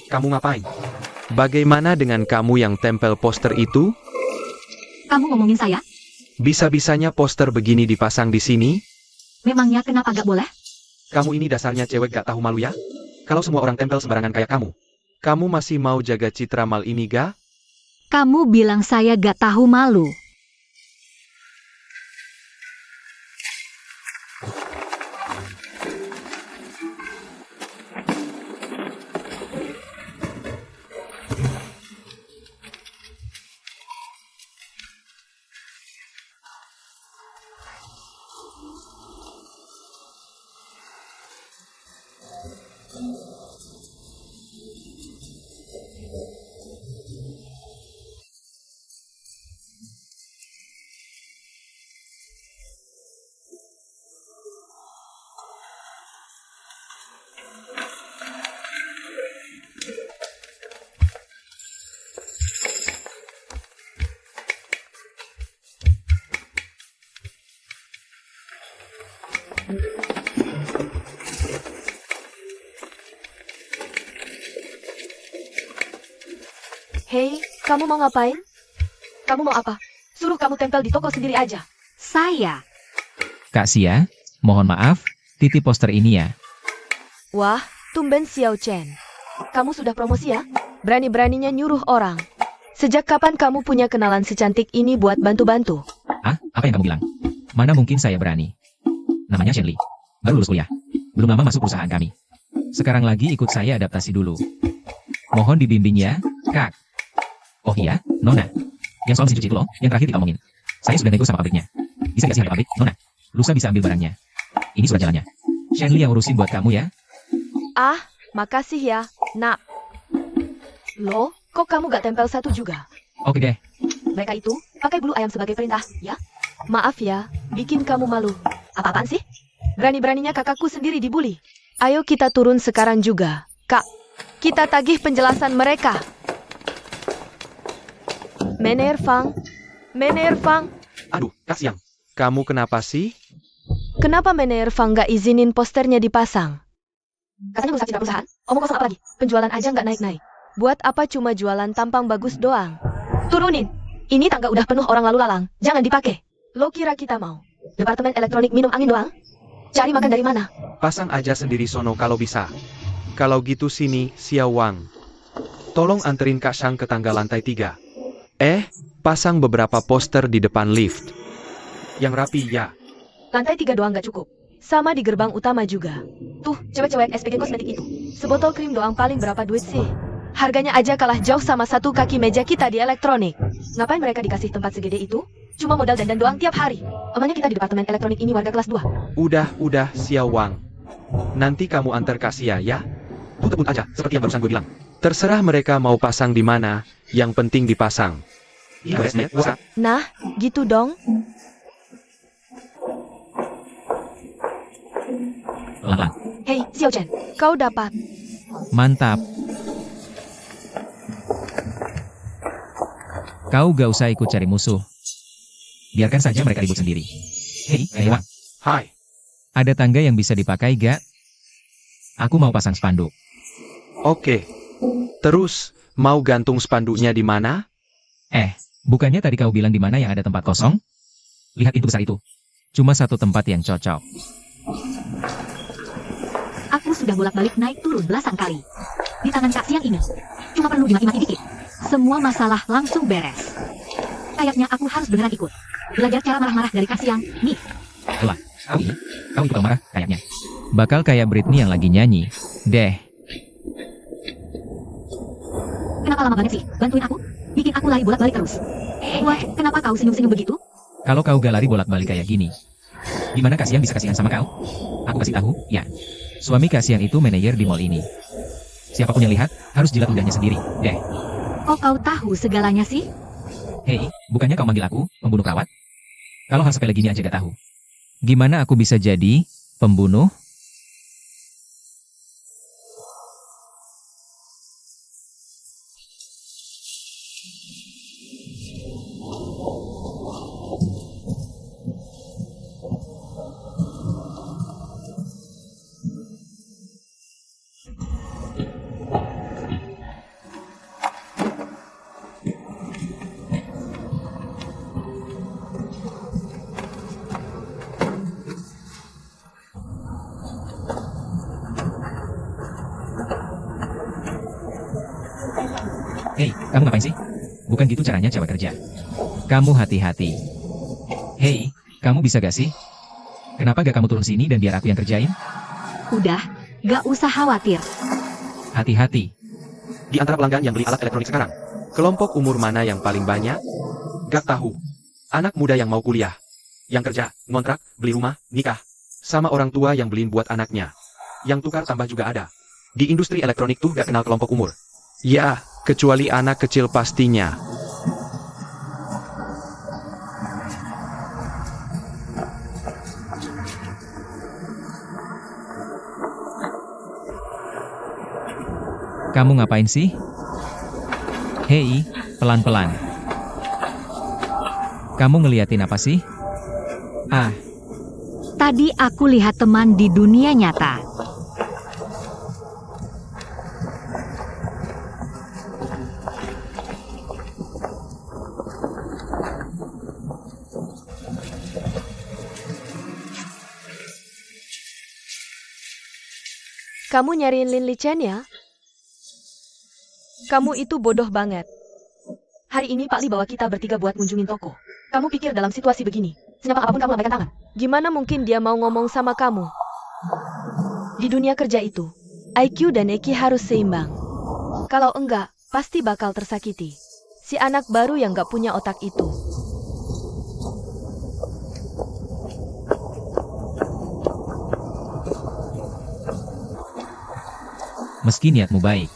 Kamu ngapain? Bagaimana dengan kamu yang tempel poster itu? Kamu ngomongin saya? Bisa-bisanya poster begini dipasang di sini? Memangnya kenapa gak boleh? Kamu ini dasarnya cewek gak tahu malu ya? Kalau semua orang tempel sembarangan kayak kamu. Kamu masih mau jaga citra mal ini ga? Kamu bilang saya gak tahu malu. Hei, kamu mau ngapain? Kamu mau apa? Suruh kamu tempel di toko sendiri aja. Saya. Kak Sia, mohon maaf, titip poster ini ya. Wah, tumben Xiao Chen. Kamu sudah promosi ya? Berani-beraninya nyuruh orang. Sejak kapan kamu punya kenalan secantik ini buat bantu-bantu? Ah, apa yang kamu bilang? Mana mungkin saya berani. Namanya Shen Li. Baru lulus kuliah. Belum lama masuk perusahaan kami. Sekarang lagi ikut saya adaptasi dulu. Mohon dibimbing ya, Kak. Oh iya, Nona. Yang soal mesin cuci itu loh, yang terakhir kita omongin. Saya sudah nego sama pabriknya. Bisa dikasih hari pabrik, Nona. Lusa bisa ambil barangnya. Ini surat jalannya. Shen Li yang urusin buat kamu ya. Ah, makasih ya, nak. Loh, kok kamu gak tempel satu juga? Oke deh. Mereka itu pakai bulu ayam sebagai perintah, ya? Maaf ya, bikin kamu malu. Apa-apaan sih? Berani-beraninya kakakku sendiri dibully. Ayo kita turun sekarang juga, Kak. Kita tagih penjelasan mereka. Mener Fang. Aduh, Kak Siang. Kamu kenapa sih? Kenapa Mener Fang gak izinin posternya dipasang? Katanya rusak citra perusahaan. Omong kosong apa lagi? Penjualan aja nggak naik-naik. Buat apa cuma jualan tampang bagus doang? Turunin. Ini tangga udah penuh orang lalu lalang. Jangan dipakai. Lo kira kita mau? Departemen elektronik minum angin doang? Cari makan dari mana? Pasang aja sendiri sono kalau bisa. Kalau gitu sini, Xiao Wang. Tolong anterin Kak Shang ke tangga lantai 3. Pasang beberapa poster di depan lift. Yang rapi ya. Lantai 3 doang nggak cukup. Sama di gerbang utama juga. Tuh, cewek-cewek SPG kosmetik itu. Sebotol krim doang paling berapa duit sih? Harganya aja kalah jauh sama satu kaki meja kita di elektronik. Ngapain mereka dikasih tempat segede itu? Cuma modal dandan doang tiap hari. Emangnya kita di departemen elektronik ini warga kelas 2? Udah, Xiao Wang. Nanti kamu antar Kak Sia ya. Tuh tebut aja, seperti yang barusan gue bilang. Terserah mereka mau pasang di mana, yang penting dipasang. Nah, gitu dong. Lalang. Hei, Xiao Chen, kau dapat. Mantap. Kau gak usah ikut cari musuh. Biarkan saja mereka ribut sendiri. Hei, Wang. Hai. Ada tangga yang bisa dipakai gak? Aku mau pasang spanduk. Oke. Terus, mau gantung spanduknya di mana? Bukannya tadi kau bilang di mana yang ada tempat kosong? Lihat pintu besar itu. Cuma satu tempat yang cocok. Aku sudah bolak-balik naik turun belasan kali. Di tangan Kak Siang ini. Cuma perlu dimaki-maki dikit. Semua masalah langsung beres. Kayaknya aku harus beneran ikut. Belajar cara marah-marah dari Kak Siang. Nih, Lah, kau ikut marah kayaknya. Bakal kayak Britney yang lagi nyanyi. Deh. kenapa lama banget sih? Bantuin aku. Bikin aku lari bolak-balik terus. Wah, kenapa kau senyum-senyum begitu? Kalau kau gak lari bolak-balik kayak gini, gimana kasihan bisa kasihan sama kau? Aku kasih tahu, ya. Suami kasihan itu manajer di mall ini. Siapapun yang lihat, harus jilat ludahnya sendiri. Deh. Kok kau tahu segalanya sih? Hei, bukannya kau manggil aku, pembunuh perawat? Kalau hal sepele gini aja gak tahu. Gimana aku bisa jadi pembunuh? Hei, kamu ngapain sih? Bukan gitu caranya cewek kerja. Kamu hati-hati. Hei, kamu bisa gak sih? Kenapa gak kamu turun sini dan biar aku yang kerjain? Udah, gak usah khawatir. Hati-hati. Di antara pelanggan yang beli alat elektronik sekarang, kelompok umur mana yang paling banyak? Gak tahu. Anak muda yang mau kuliah, yang kerja, ngontrak, beli rumah, nikah. Sama orang tua yang beliin buat anaknya. Yang tukar tambah juga ada. Di industri elektronik tuh gak kenal kelompok umur. Ya, kecuali anak kecil pastinya. Kamu ngapain sih? Hei, pelan-pelan. Kamu ngeliatin apa sih? Ah, Tadi aku lihat teman di dunia nyata. Kamu nyariin Lin Li Chen ya? Kamu itu bodoh banget. Hari ini Pak Li bawa kita bertiga buat ngunjungin toko. Kamu pikir dalam situasi begini, senyapak apapun kamu lambaikan tangan? Gimana mungkin dia mau ngomong sama kamu? Di dunia kerja itu, IQ dan EQ harus seimbang. Kalau enggak, pasti bakal tersakiti. Si anak baru yang gak punya otak itu. meski niatmu baik.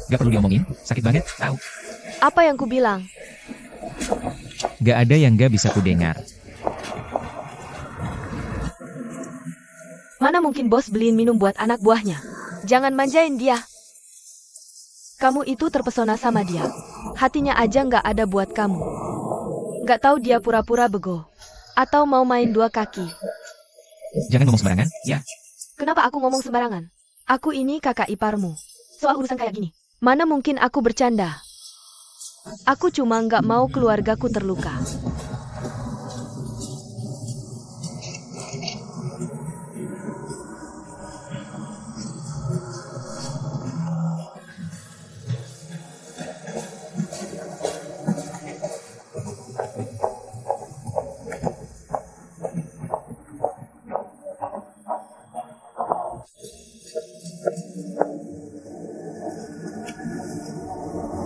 Gak perlu diomongin, sakit banget, tahu. Apa yang ku bilang? Gak ada yang gak bisa kudengar. Mana mungkin bos beliin minum buat anak buahnya? Jangan manjain dia. Kamu itu terpesona sama dia. Hatinya aja nggak ada buat kamu. Nggak tahu dia pura-pura bego. Atau mau main dua kaki. Jangan ngomong sembarangan, ya. Kenapa aku ngomong sembarangan? Aku ini kakak iparmu. Soal urusan kayak gini, Mana mungkin aku bercanda? Aku cuma nggak mau keluargaku terluka.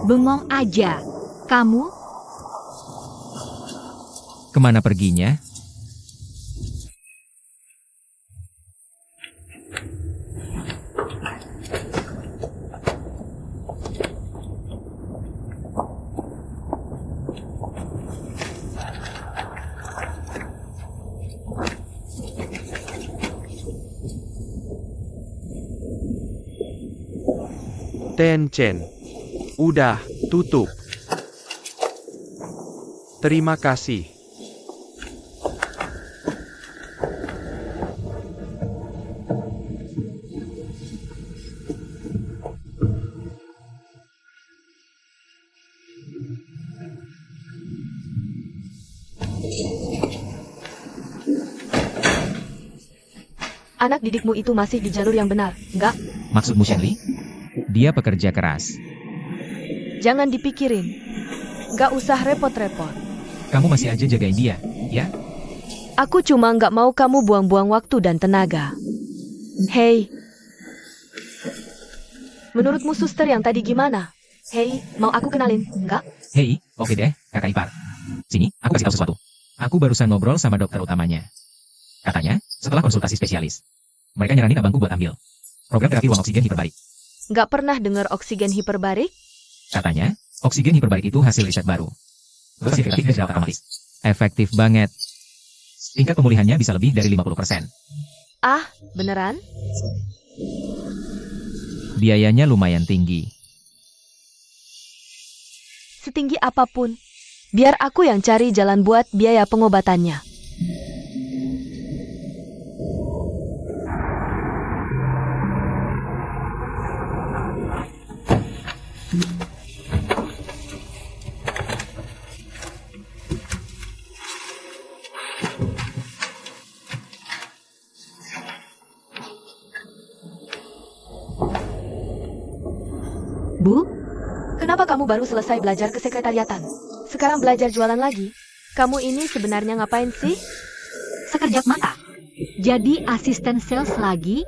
bengong aja. Kamu Kemana perginya? Tencent. Udah, tutup. Terima kasih. Anak didikmu itu masih di jalur yang benar, nggak? Maksudmu Shenli? Dia pekerja keras. Jangan dipikirin. Nggak usah repot-repot. Kamu masih aja jagain dia, ya? Aku cuma nggak mau kamu buang-buang waktu dan tenaga. Hei. Menurutmu suster yang tadi gimana? Hei, mau aku kenalin, enggak? Hei, oke deh, kakak ipar. Sini, aku kasih tahu sesuatu. Aku barusan ngobrol sama dokter utamanya. Katanya, setelah konsultasi spesialis, mereka nyaranin abangku buat ambil program terapi ruang oksigen hiperbarik. Nggak pernah dengar oksigen hiperbarik? Katanya, oksigen hiperbarik itu hasil riset baru. Terus efektif dan secara otomatis. Efektif banget. Tingkat pemulihannya bisa lebih dari 50%. Ah, beneran? Biayanya lumayan tinggi. Setinggi apapun. Biar aku yang cari jalan buat biaya pengobatannya. Bu, Kenapa kamu baru selesai belajar ke sekretariatan? Sekarang belajar jualan lagi? Kamu ini sebenarnya ngapain sih? Sekejap mata. Jadi asisten sales lagi?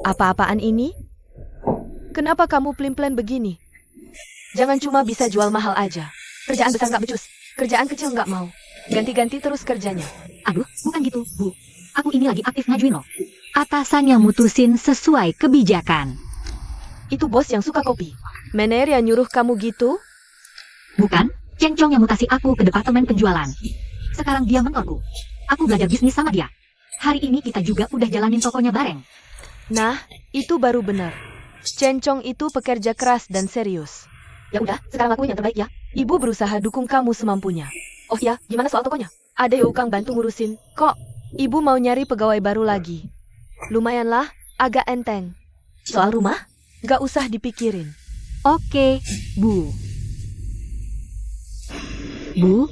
Apa-apaan ini? Kenapa kamu pelin-pelan begini? Jangan cuma bisa jual mahal aja. Kerjaan besar nggak becus. Kerjaan kecil nggak mau. Ganti-ganti terus kerjanya. Aduh, bukan gitu, Bu. Aku ini lagi aktif ngajuin loh. Atasan yang mutusin sesuai kebijakan. Itu bos yang suka kopi. Mener yang nyuruh kamu gitu? Bukan, Cencong yang mutasi aku ke departemen penjualan. Sekarang dia mentorku. Aku belajar bisnis sama dia. Hari ini kita juga udah jalanin tokonya bareng. Nah, itu baru benar. Cencong itu pekerja keras dan serius. Ya udah, sekarang lakuin yang terbaik ya. Ibu berusaha dukung kamu semampunya. Oh ya, gimana soal tokonya? Ada yuk Kang bantu ngurusin. Kok, ibu mau nyari pegawai baru lagi? Lumayanlah, agak enteng. Soal rumah? Gak usah dipikirin. Oke, Bu. Bu,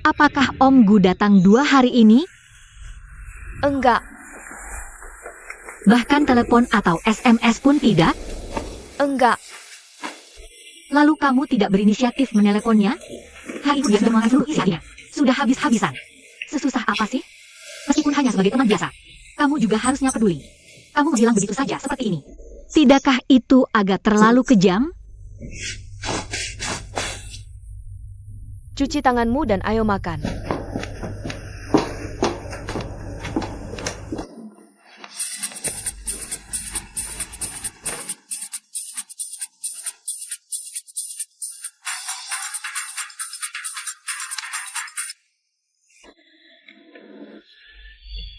apakah Om Gu datang 2 hari ini? Enggak, Bahkan telepon atau SMS pun tidak? enggak. Lalu kamu tidak berinisiatif meneleponnya? Hari itu dia sudah mengambil seluruh isi hatinya. Sudah habis-habisan. Sesusah apa sih? Meskipun hanya sebagai teman biasa, kamu juga harusnya peduli. Kamu menghilang begitu saja seperti ini. Tidakkah itu agak terlalu kejam? Cuci tanganmu dan ayo makan.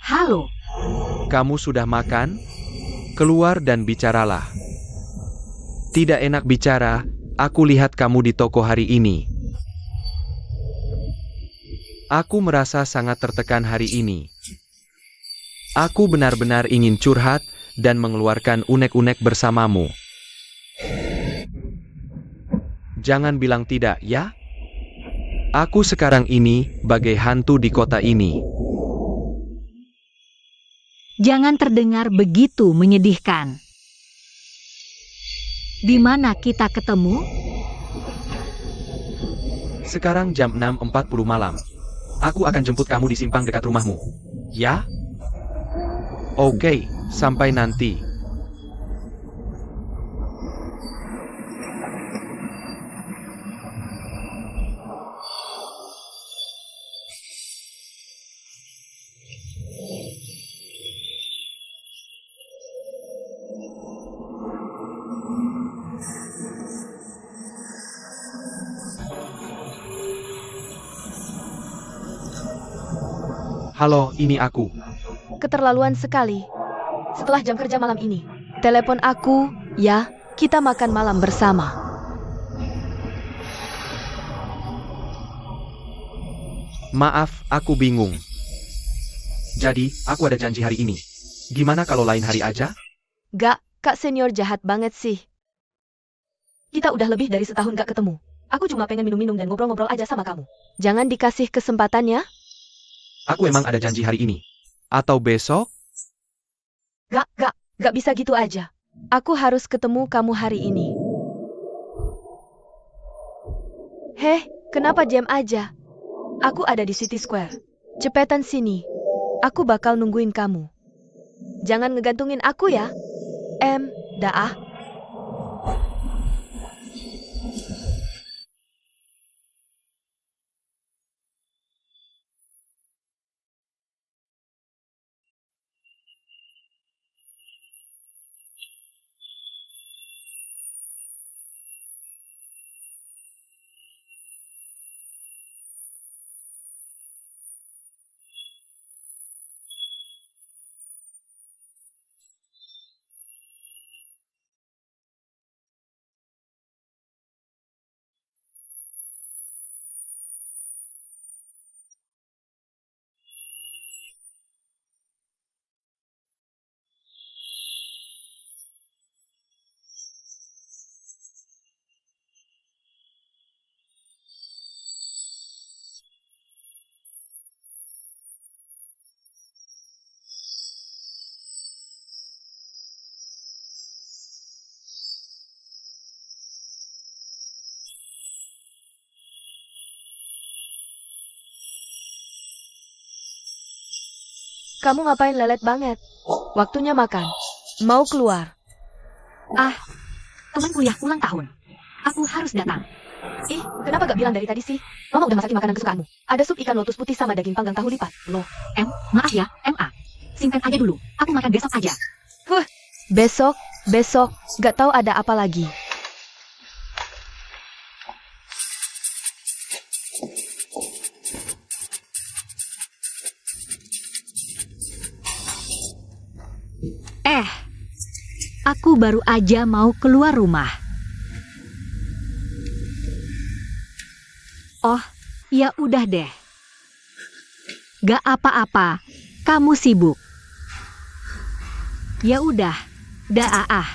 Halo, Kamu sudah makan? Keluar dan bicaralah. Tidak enak bicara, aku lihat kamu di toko hari ini. Aku merasa sangat tertekan hari ini. Aku benar-benar ingin curhat dan mengeluarkan unek-unek bersamamu. Jangan bilang tidak, ya? Aku sekarang ini bagai hantu di kota ini. jangan terdengar begitu menyedihkan. Di mana kita ketemu? Sekarang jam 6.40 malam. Aku akan jemput kamu di simpang dekat rumahmu. Ya? Oke, sampai nanti. Halo, ini aku. Keterlaluan sekali. Setelah jam kerja malam ini, telepon aku, ya, kita makan malam bersama. Maaf, aku bingung. Jadi, aku ada janji hari ini. Gimana kalau lain hari aja? Gak, Kak Senior jahat banget sih. Kita udah lebih dari setahun gak ketemu. Aku cuma pengen minum-minum dan ngobrol-ngobrol aja sama kamu. Jangan dikasih kesempatan ya. Aku emang ada janji hari ini. Atau besok? Gak bisa gitu aja. Aku harus ketemu kamu hari ini. Heh, kenapa diam aja? Aku ada di City Square. Cepetan sini. Aku bakal nungguin kamu. Jangan ngegantungin aku ya. Dah ah. Kamu ngapain lelet banget? Waktunya makan. Mau keluar? Ah, teman kuliah ulang tahun. Aku harus datang. Ih, kenapa gak bilang dari tadi sih? Mama udah masakin makanan kesukaanmu. Ada sup ikan lotus putih sama daging panggang tahu lipat. Loh, maaf ya, MA. Simpen aja dulu. Aku makan besok aja. Besok, gak tahu ada apa lagi. Aku baru aja mau keluar rumah. Oh, ya udah deh. Gak apa-apa. Kamu sibuk. Ya udah. Dah.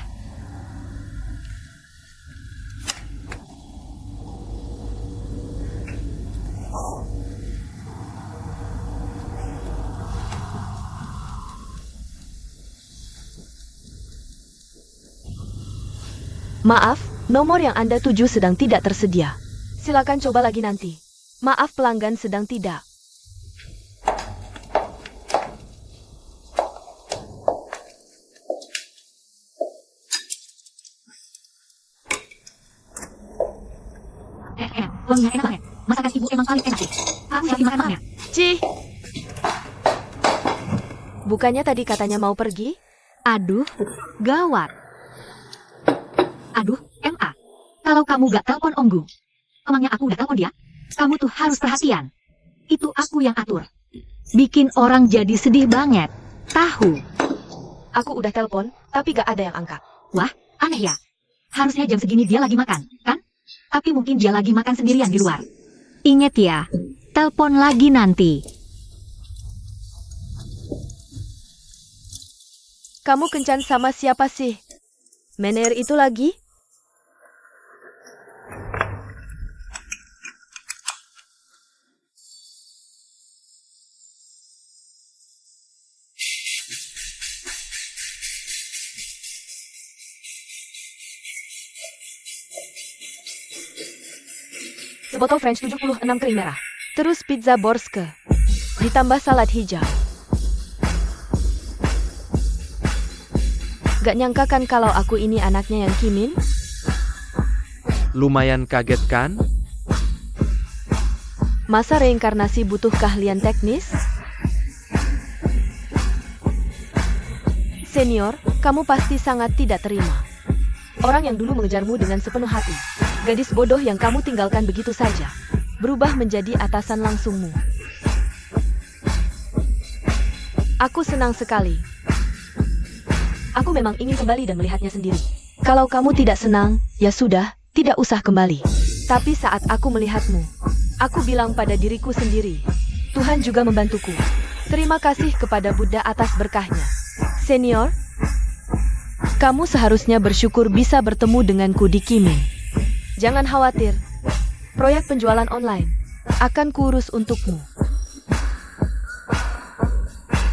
Maaf, nomor yang Anda tuju sedang tidak tersedia. Silakan coba lagi nanti. Maaf, pelanggan sedang tidak. Wanginya enak banget. Masakan ibu emang paling enak sih. Aku yakin makan banget. Cih! Bukannya tadi katanya mau pergi? Aduh, gawat. Aduh, MA. Kalau kamu gak telepon Onggu, emangnya aku udah telepon dia? Kamu tuh harus perhatian. Itu aku yang atur. Bikin orang jadi sedih banget. Tahu? Aku udah telepon, tapi gak ada yang angkat. Wah, aneh ya. Harusnya jam segini dia lagi makan, kan? Tapi mungkin dia lagi makan sendirian di luar. Ingat ya, telepon lagi nanti. Kamu kencan sama siapa sih? Mener itu lagi? Sebotol French 76 krim merah. Terus pizza borske. Ditambah salad hijau. Gak nyangka kan kalau aku ini anaknya yang Kimin? Lumayan kaget kan? Masa reinkarnasi butuh keahlian teknis? Senior, kamu pasti sangat tidak terima. Orang yang dulu mengejarmu dengan sepenuh hati. Gadis bodoh yang kamu tinggalkan begitu saja. Berubah menjadi atasan langsungmu. Aku senang sekali. Aku memang ingin kembali dan melihatnya sendiri. Kalau kamu tidak senang, ya sudah, tidak usah kembali. Tapi saat aku melihatmu, aku bilang pada diriku sendiri, Tuhan juga membantuku. Terima kasih kepada Buddha atas berkahnya. Senior, kamu seharusnya bersyukur bisa bertemu denganku di Kimin. Jangan khawatir, proyek penjualan online akan kuurus untukmu.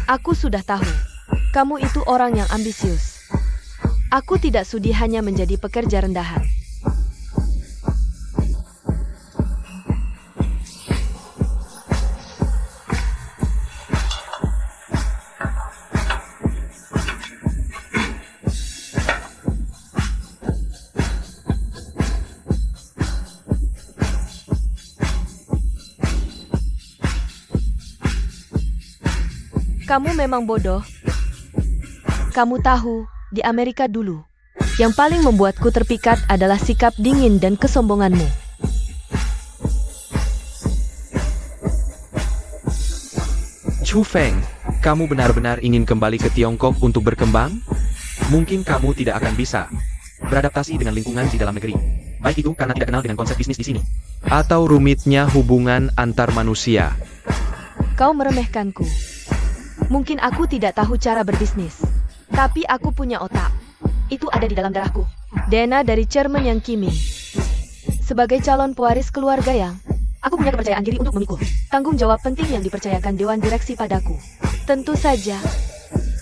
Aku sudah tahu, kamu itu orang yang ambisius. Aku tidak sudi hanya menjadi pekerja rendahan. Kamu memang bodoh. Kamu tahu, di Amerika dulu, yang paling membuatku terpikat adalah sikap dingin dan kesombonganmu. Chu Feng, kamu benar-benar ingin kembali ke Tiongkok untuk berkembang? Mungkin kamu tidak akan bisa beradaptasi dengan lingkungan di dalam negeri. Baik itu karena tidak kenal dengan konsep bisnis di sini. Atau rumitnya hubungan antar manusia. Kau meremehkanku. Mungkin aku tidak tahu cara berbisnis, tapi aku punya otak. Itu ada di dalam darahku. Dena dari Chairman yang Kimin. Sebagai calon pewaris keluarga yang, aku punya kepercayaan diri untuk memikul tanggung jawab penting yang dipercayakan Dewan Direksi padaku. Tentu saja,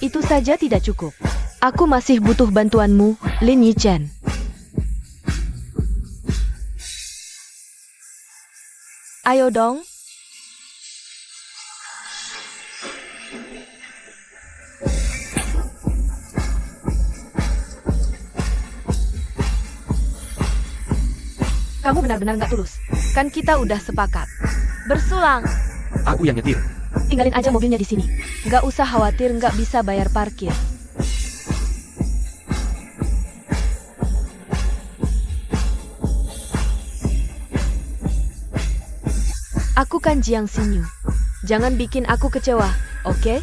itu saja tidak cukup. Aku masih butuh bantuanmu, Lin Yichen. Ayo dong. Kamu benar-benar nggak tulus. Kan kita udah sepakat. Bersulang. Aku yang nyetir. Tinggalin aja mobilnya di sini. Nggak usah khawatir nggak bisa bayar parkir. Aku kan Jiang Xinyu. Jangan bikin aku kecewa, oke?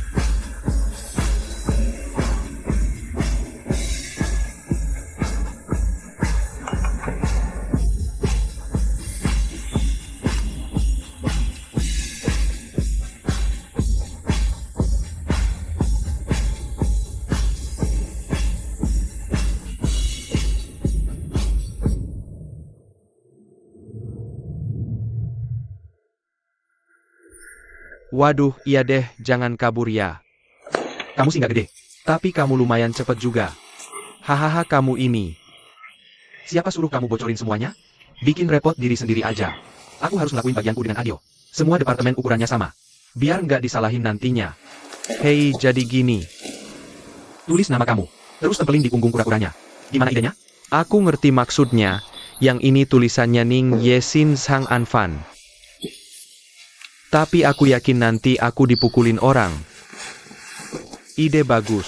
Waduh, iya deh, jangan kabur ya. Kamu sih nggak gede, tapi kamu lumayan cepet juga. Hahaha kamu ini. Siapa suruh kamu bocorin semuanya? Bikin repot diri sendiri aja. Aku harus ngelakuin bagianku dengan adil. Semua departemen ukurannya sama. Biar nggak disalahin nantinya. Hei, jadi gini. Tulis nama kamu, terus tempelin di punggung kura-kuranya. Gimana idenya? Aku ngerti maksudnya. Yang ini tulisannya Ning Yesin Sang Anfan. Tapi aku yakin nanti aku dipukulin orang. Ide bagus.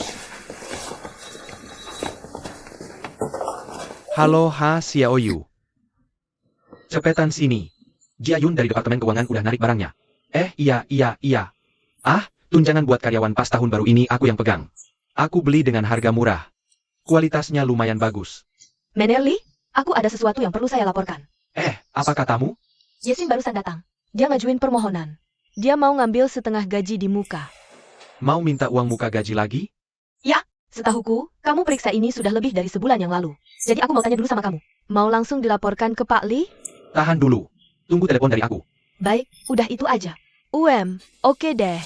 Halo Xiaoyu. Cepetan sini. Jia Yun dari Departemen Keuangan udah narik barangnya. Iya. Ah, tunjangan buat karyawan pas tahun baru ini aku yang pegang. Aku beli dengan harga murah. Kualitasnya lumayan bagus. Mener Li, aku ada sesuatu yang perlu saya laporkan. Apa katamu? Yesin barusan datang. Dia ngajuin permohonan. Dia mau ngambil setengah gaji di muka. Mau minta uang muka gaji lagi? Setahuku, kamu periksa ini sudah lebih dari sebulan yang lalu. Jadi aku mau tanya dulu sama kamu. Mau langsung dilaporkan ke Pak Li? Tahan dulu. Tunggu telepon dari aku. Baik, udah itu aja. Oke deh.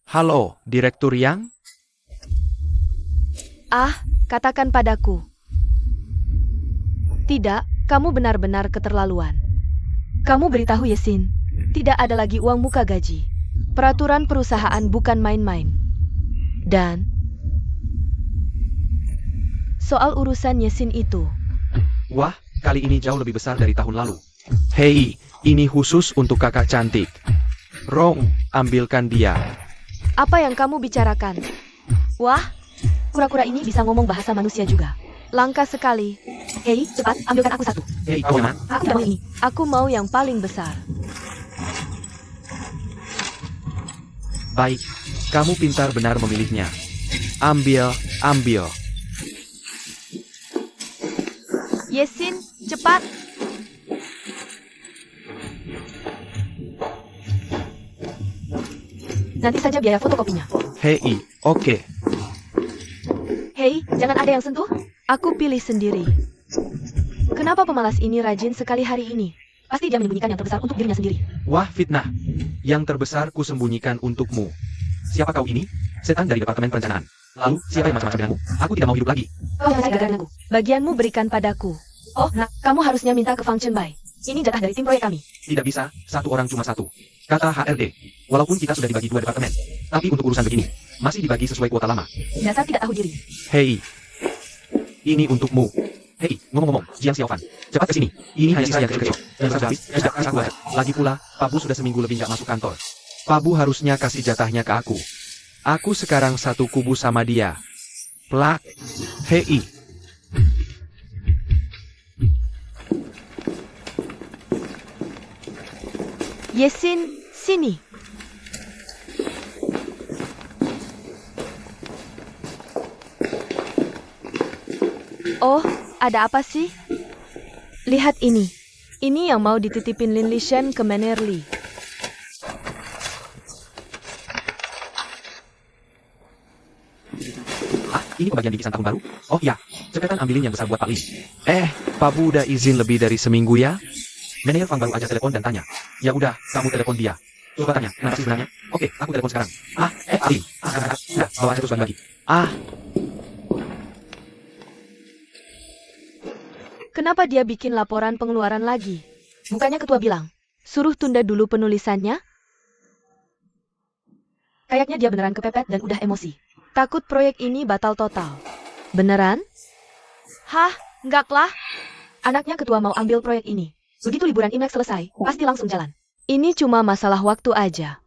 Halo, Direktur Yang? Katakan padaku. Tidak, kamu benar-benar keterlaluan. Kamu beritahu Yesin, tidak ada lagi uang muka gaji. Peraturan perusahaan bukan main-main. Dan soal urusan Yesin itu, Wah, kali ini jauh lebih besar dari tahun lalu. Hei, ini khusus untuk kakak cantik. Rong, ambilkan dia. apa yang kamu bicarakan? Wah, Kura-kura ini bisa ngomong bahasa manusia juga. langka sekali. Hei, cepat, ambilkan aku satu. Hei, kau yang mana? Aku tidak mau ini. Aku mau yang paling besar. Baik, kamu pintar benar memilihnya. Ambil. Yesin, cepat. Nanti saja biaya fotokopinya. Hei, oke. Hei, jangan ada yang sentuh. Aku pilih sendiri. Kenapa pemalas ini rajin sekali hari ini? Pasti dia menyembunyikan yang terbesar untuk dirinya sendiri. Wah, fitnah. Yang terbesar ku sembunyikan untukmu. Siapa kau ini? Setan dari Departemen Perencanaan. Lalu, siapa yang macam-macam denganmu? Aku tidak mau hidup lagi. Kau jangan cari denganku. Bagianmu berikan padaku. Oh, nak, kamu harusnya minta ke Function Bai. Ini jatah dari tim proyek kami. Tidak bisa, satu orang cuma satu. Kata HRD. Walaupun kita sudah dibagi 2 departemen. Tapi untuk urusan begini, masih dibagi sesuai kuota lama. Dasar tidak tahu diri. Hei, ini untukmu. Hei, ngomong-ngomong, Jiang Xiaofan, cepat ke sini. Ini hanya sisa yang kecil-kecil. Dan sudah habis, sudah kasih aku aja. Lagi pula, Pak Bu sudah seminggu lebih nggak masuk kantor. Pak Bu harusnya kasih jatahnya ke aku. Aku sekarang satu kubu sama dia. Plak. Hei. Yesin, sini. Oh, ada apa sih? Lihat ini. Ini yang mau dititipin Lin Lishan ke Mener Li. Ini pembagian bingkisan tahun baru? Oh iya, cepetan ambilin yang besar buat Pak Lin. Pak Bu udah izin lebih dari seminggu ya? Manajer Fang baru aja telepon dan tanya. Ya udah, kamu telepon dia. Coba tanya, kenapa sih sebenarnya? Oke, aku telepon sekarang. Pak Lin. Udah, bawa aja terus bagi. Kenapa dia bikin laporan pengeluaran lagi? Bukannya ketua bilang, Suruh tunda dulu penulisannya? Kayaknya dia beneran kepepet dan udah emosi. Takut proyek ini batal total. Beneran? Hah, enggak lah. Anaknya ketua mau ambil proyek ini. Begitu liburan Imlek selesai, pasti langsung jalan. Ini cuma masalah waktu aja.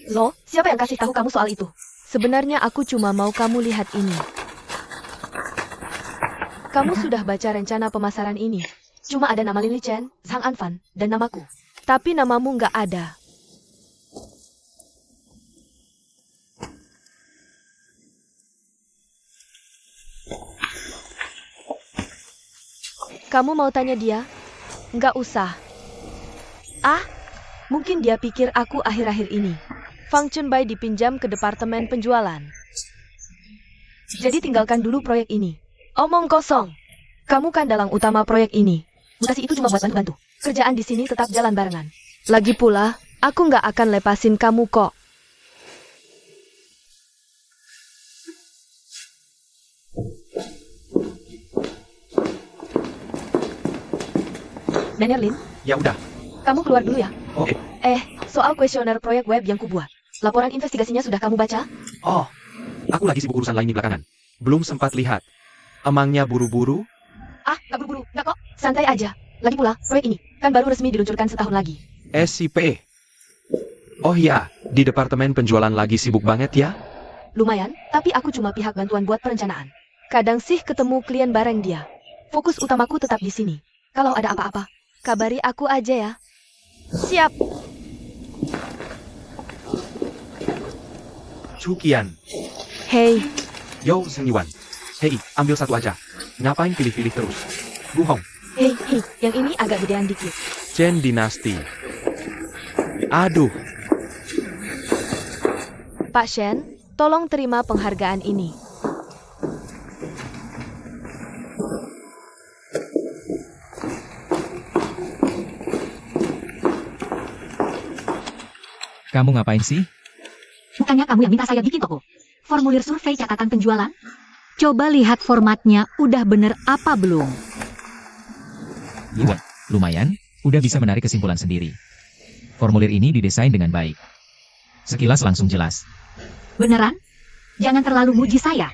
Loh, siapa yang kasih tahu kamu soal itu? Sebenarnya aku cuma mau kamu lihat ini. Kamu sudah baca rencana pemasaran ini? Cuma ada nama Lin Li Chen, Zhang Anfan, dan namaku. Tapi namamu nggak ada. Kamu mau tanya dia? Nggak usah. Ah, mungkin dia pikir aku akhir-akhir ini. Fang Chunbai dipinjam ke departemen penjualan. Jadi tinggalkan dulu proyek ini. Omong kosong. Kamu kan dalang utama proyek ini. Mutasi itu cuma buat bantu-bantu. Kerjaan di sini tetap jalan barengan. Lagi pula, aku nggak akan lepasin kamu kok. Lin, Ya udah. kamu keluar dulu ya. Oke. Soal kuesioner proyek web yang kubuat. Laporan investigasinya sudah kamu baca? Oh, aku lagi sibuk urusan lain di belakangan. Belum sempat lihat. Emangnya buru-buru? Gak buru-buru, gak kok. Santai aja. Lagi pula, proyek ini kan baru resmi diluncurkan setahun lagi. SIP. Oh iya, di departemen penjualan lagi sibuk banget ya? Lumayan, tapi aku cuma pihak bantuan buat perencanaan. Kadang sih ketemu klien bareng dia. Fokus utamaku tetap di sini. Kalau ada apa-apa, Kabari aku aja ya. Siap. Cukian. Hei, Yo, Seng Yuan. Hei, ambil satu aja. Ngapain pilih-pilih terus? Bu Hong, hei, yang ini agak gedean dikit. Chen Dinasti. Aduh, Pak Shen, tolong terima penghargaan ini. Kamu ngapain sih? Bukannya kamu yang minta saya bikin toko? Formulir survei catatan penjualan? Coba lihat formatnya, udah bener apa belum? Yuan, lumayan, udah bisa menarik kesimpulan sendiri. Formulir ini didesain dengan baik. Sekilas langsung jelas. Beneran? Jangan terlalu muji saya.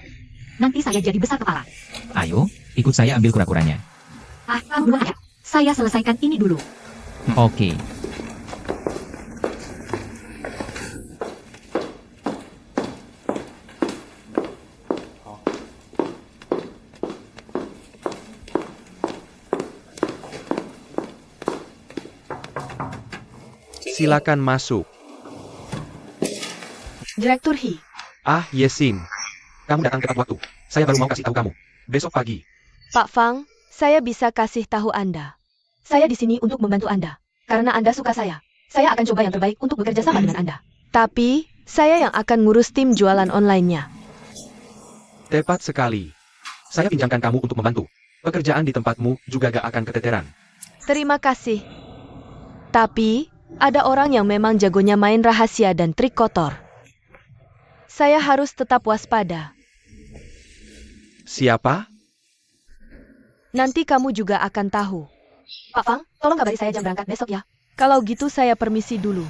Nanti saya jadi besar kepala. Ayo, ikut saya ambil kura-kuranya. Kamu duluan aja. Saya selesaikan ini dulu. Oke. silakan masuk. Direktur He. Yesin. Kamu datang tepat waktu. Saya baru mau kasih tahu kamu. Besok pagi. Pak Fang, saya bisa kasih tahu Anda. Saya di sini untuk membantu Anda. Karena Anda suka saya. Saya akan coba yang terbaik untuk bekerja sama dengan Anda. Tapi, saya yang akan ngurus tim jualan online-nya. Tepat sekali. Saya pinjamkan kamu untuk membantu. Pekerjaan di tempatmu juga gak akan keteteran. Terima kasih. Tapi, ada orang yang memang jagonya main rahasia dan trik kotor. Saya harus tetap waspada. Siapa? Nanti kamu juga akan tahu. Pak Fang, tolong kabari saya jam berangkat besok ya. Kalau gitu saya permisi dulu.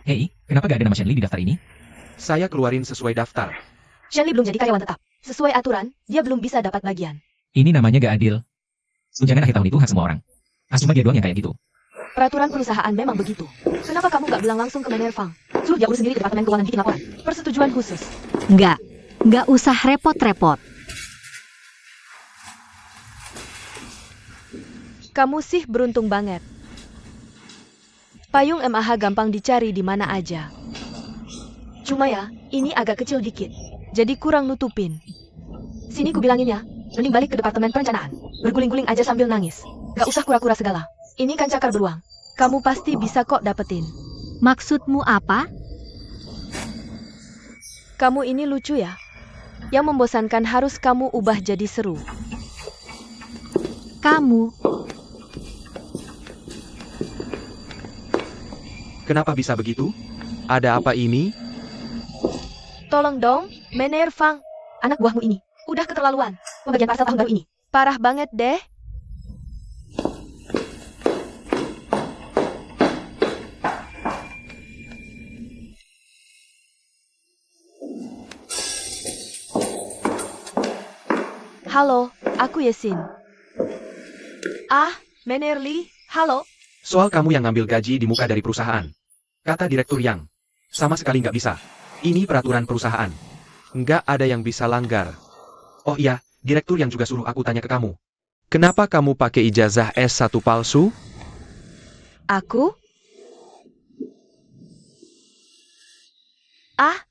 Hei, kenapa gak ada nama Shenli di daftar ini? Saya keluarin sesuai daftar. Shenli belum jadi karyawan tetap. Sesuai aturan, dia belum bisa dapat bagian. Ini namanya gak adil. Tunjangan akhir tahun itu hak semua orang. Cuma dia doang yang kayak gitu. Peraturan perusahaan memang begitu. Kenapa kamu nggak bilang langsung ke Manager Fang? Suruh dia urus sendiri ke Departemen Keuangan bikin laporan. Persetujuan khusus. Nggak usah repot-repot. Kamu sih beruntung banget. Payung MAH gampang dicari di mana aja. Cuma ya, ini agak kecil dikit. Jadi kurang nutupin. Sini ku bilangin ya, mending balik ke Departemen Perencanaan. Berguling-guling aja sambil nangis. Gak usah kura-kura segala. Ini kan cakar beruang. Kamu pasti bisa kok dapetin. Maksudmu apa? Kamu ini lucu ya. Yang membosankan harus kamu ubah jadi seru. Kamu, Kenapa bisa begitu? Ada apa ini? Tolong dong, Manager Fang. Anak buahmu ini, udah keterlaluan. Pembagian parsel tahun baru ini. Parah banget deh. Halo, aku Yesin. Ah, Mener Lee, halo. Soal kamu yang ngambil gaji di muka dari perusahaan. Kata Direktur Yang. Sama sekali nggak bisa. Ini peraturan perusahaan. Nggak ada yang bisa langgar. Oh iya, Direktur Yang juga suruh aku tanya ke kamu. Kenapa kamu pakai ijazah S1 palsu? Aku? Ah,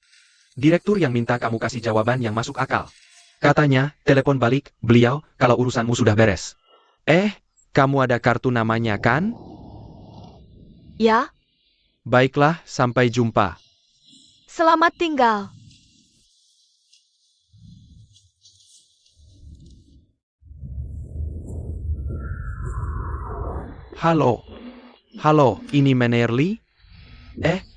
Direktur Yang minta kamu kasih jawaban yang masuk akal. Katanya, telepon balik, beliau, kalau urusanmu sudah beres. Kamu ada kartu namanya kan? ya, Baiklah, sampai jumpa. selamat tinggal. Halo. Halo, ini Mener Lee?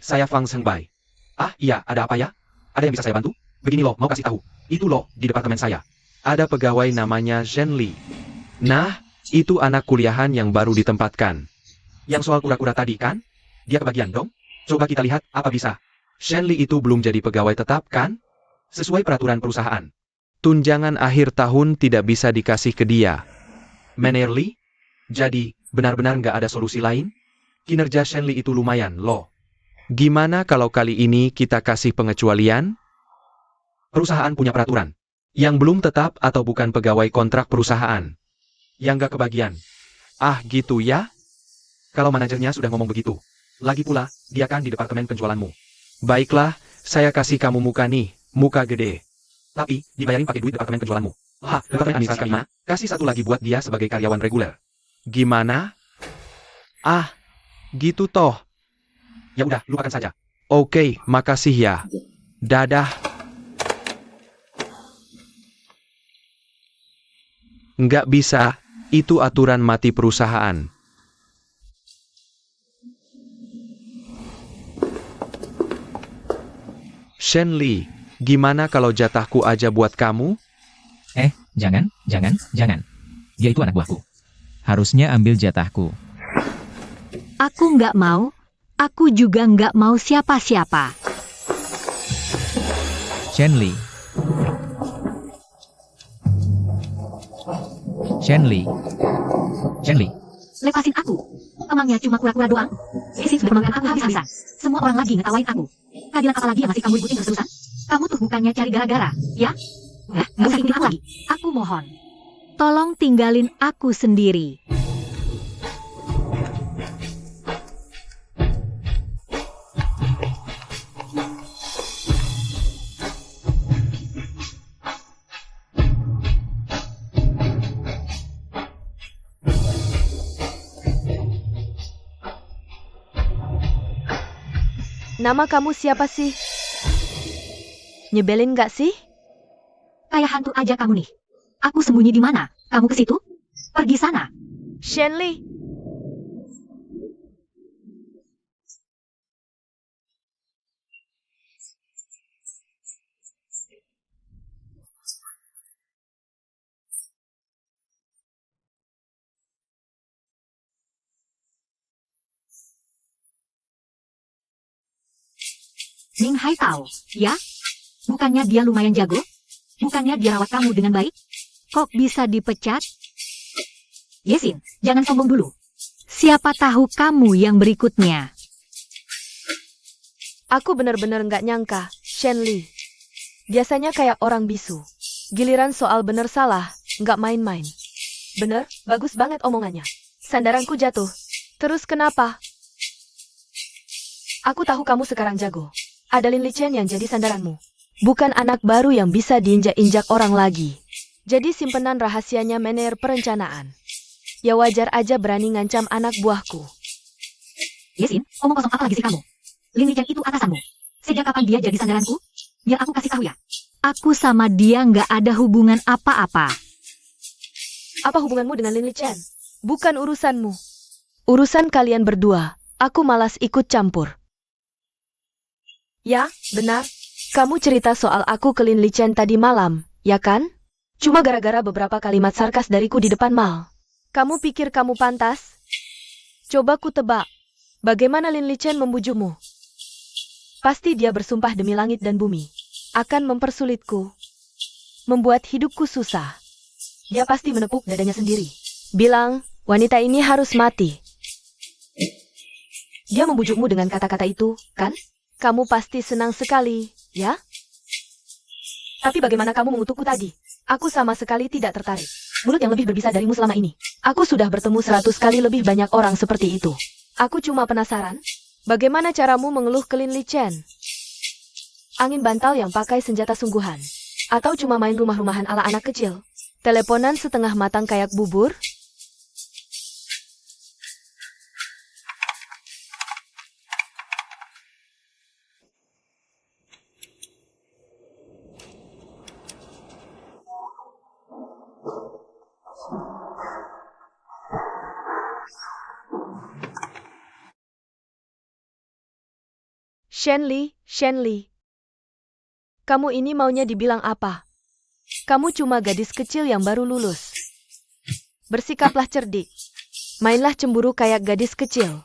Saya Fang Zhengbai. Ah, iya, ada apa ya? Ada yang bisa saya bantu? Begini loh, mau kasih tahu. Itu loh, di departemen saya. Ada pegawai namanya Zhen Li. Nah, itu anak kuliahan yang baru ditempatkan. Yang soal kura-kura tadi kan? Dia kebagian dong? Coba kita lihat, apa bisa? Zhen Li itu belum jadi pegawai tetap kan? Sesuai peraturan perusahaan. Tunjangan akhir tahun tidak bisa dikasih ke dia. Mener Lee? Jadi, benar-benar nggak ada solusi lain? Kinerja Zhen Li itu lumayan loh. Gimana kalau kali ini kita kasih pengecualian? Perusahaan punya peraturan. Yang belum tetap atau bukan pegawai kontrak perusahaan. Yang nggak kebagian. Ah gitu ya? Kalau manajernya sudah ngomong begitu. Lagi pula, dia kan di departemen penjualanmu. Baiklah, saya kasih kamu muka nih, muka gede. Tapi, dibayarin pakai duit departemen penjualanmu. Departemen administrasi kelima, kasih satu lagi buat dia sebagai karyawan reguler. Gimana? Ah, gitu toh. Ya udah, lupakan saja. Oke, makasih ya. Dadah. Nggak bisa, itu aturan mati perusahaan. Zhen Li, gimana kalau jatahku aja buat kamu? Jangan. Dia itu anak buahku. Harusnya ambil jatahku. Aku nggak mau. Aku juga nggak mau siapa-siapa. Zhen Li. Lepasin aku. Emangnya cuma kura-kura doang? Yesin sudah memakan aku habis-habisan. Semua orang lagi ngetawain aku. Keadilan apa lagi yang masih kamu ikutin terus-terusan? Kamu tuh bukannya cari gara-gara, ya? Nggak usah ikutin aku lagi. Aku mohon. Tolong tinggalin aku sendiri. Nama kamu siapa sih? Nyebelin nggak sih? Kayak hantu aja kamu nih. Aku sembunyi di mana? Kamu ke situ? Pergi sana. Zhen Li. Ning Hai tahu, ya? Bukannya dia lumayan jago? Bukannya dia rawat kamu dengan baik? Kok bisa dipecat? Yesin, jangan sombong dulu. Siapa tahu kamu yang berikutnya. Aku benar-benar nggak nyangka, Zhen Li. Biasanya kayak orang bisu. Giliran soal bener salah, nggak main-main. Bener, bagus banget omongannya. Sandaranku jatuh. Terus kenapa? Aku tahu kamu sekarang jago. Ada Lin Lichen yang jadi sandaranmu. Bukan anak baru yang bisa diinjak-injak orang lagi. Jadi simpenan rahasianya mener perencanaan. Ya wajar aja berani ngancam anak buahku. Yesin, omong kosong apa lagi sih kamu? Lin Lichen itu atasanmu. Sejak kapan dia jadi sandaranku? Biar aku kasih tahu ya. Aku sama dia nggak ada hubungan apa-apa. Apa hubunganmu dengan Lin Lichen? Bukan urusanmu. Urusan kalian berdua. Aku malas ikut campur. Ya, benar. Kamu cerita soal aku ke Lin Lichen tadi malam, ya kan? Cuma gara-gara beberapa kalimat sarkas dariku di depan Mal. Kamu pikir kamu pantas? Coba ku tebak. Bagaimana Lin Lichen membujukmu? Pasti dia bersumpah demi langit dan bumi. Akan mempersulitku. Membuat hidupku susah. Dia pasti menepuk dadanya sendiri. Bilang, wanita ini harus mati. Dia membujukmu dengan kata-kata itu, kan? Kamu pasti senang sekali, ya? Tapi bagaimana kamu mengutukku tadi? Aku sama sekali tidak tertarik. Mulut yang lebih berbisa darimu selama ini. Aku sudah bertemu 100 kali lebih banyak orang seperti itu. Aku cuma penasaran, bagaimana caramu mengeluh ke Lin Li Chen? Angin bantal yang pakai senjata sungguhan? Atau cuma main rumah-rumahan ala anak kecil? Teleponan setengah matang kayak bubur? Shenli. Kamu ini maunya dibilang apa? Kamu cuma gadis kecil yang baru lulus. Bersikaplah cerdik. Mainlah cemburu kayak gadis kecil.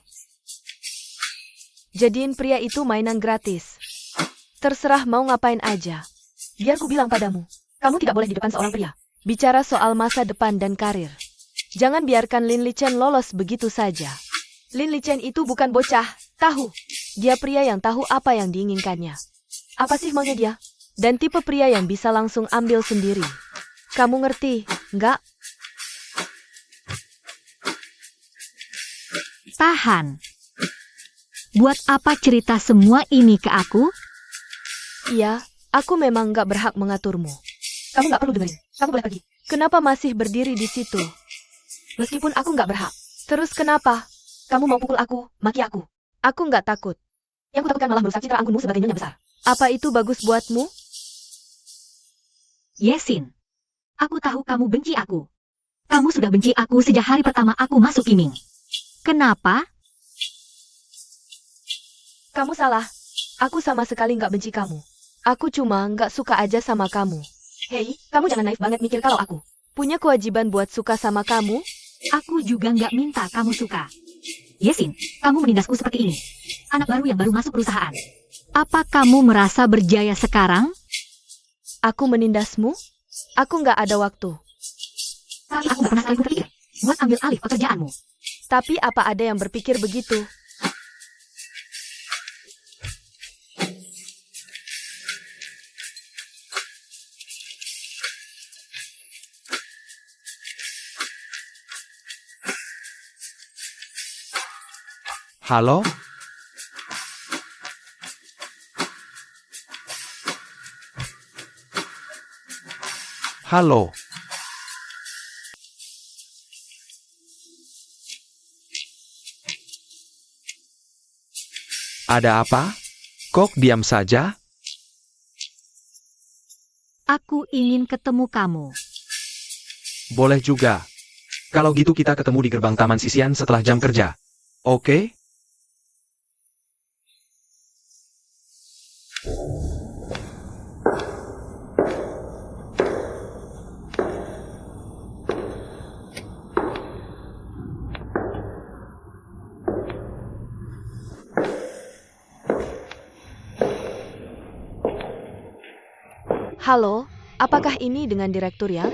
Jadiin pria itu mainan gratis. Terserah mau ngapain aja. Biar ku bilang padamu, kamu tidak boleh di depan seorang pria. Bicara soal masa depan dan karir. Jangan biarkan Lin Li Chen lolos begitu saja. Lin Li Chen itu bukan bocah, tahu. Dia pria yang tahu apa yang diinginkannya. Apa sih maunya dia? Dan tipe pria yang bisa langsung ambil sendiri. Kamu ngerti, enggak? Tahan. Buat apa cerita semua ini ke aku? Iya, aku memang enggak berhak mengaturmu. Kamu enggak perlu dengerin. Kamu boleh pergi. Kenapa masih berdiri di situ? Meskipun aku enggak berhak. Terus kenapa? Kamu mau pukul aku, maki aku. Aku enggak takut. Yang kutakutkan malah merusak citra anggunmu sebagai nyonya besar. Apa itu bagus buatmu? Yesin. Aku tahu kamu benci aku. Kamu sudah benci aku sejak hari pertama aku masuk Kiming. Kenapa? Kamu salah. Aku sama sekali nggak benci kamu. Aku cuma nggak suka aja sama kamu. Hei, kamu jangan naif banget mikir kalau aku punya kewajiban buat suka sama kamu. Aku juga nggak minta kamu suka. Yesin, kamu menindasku seperti ini. Anak baru yang baru masuk perusahaan. Apa kamu merasa berjaya sekarang? Aku menindasmu? Aku nggak ada waktu. Tapi aku nggak pernah sekali berpikir buat ambil alih pekerjaanmu. Tapi apa ada yang berpikir begitu? Halo? Halo? Ada apa? Kok diam saja? Aku ingin ketemu kamu. Boleh juga. Kalau gitu kita ketemu di gerbang Taman Sisian setelah jam kerja. Oke? Halo, apakah ini dengan direktur ya?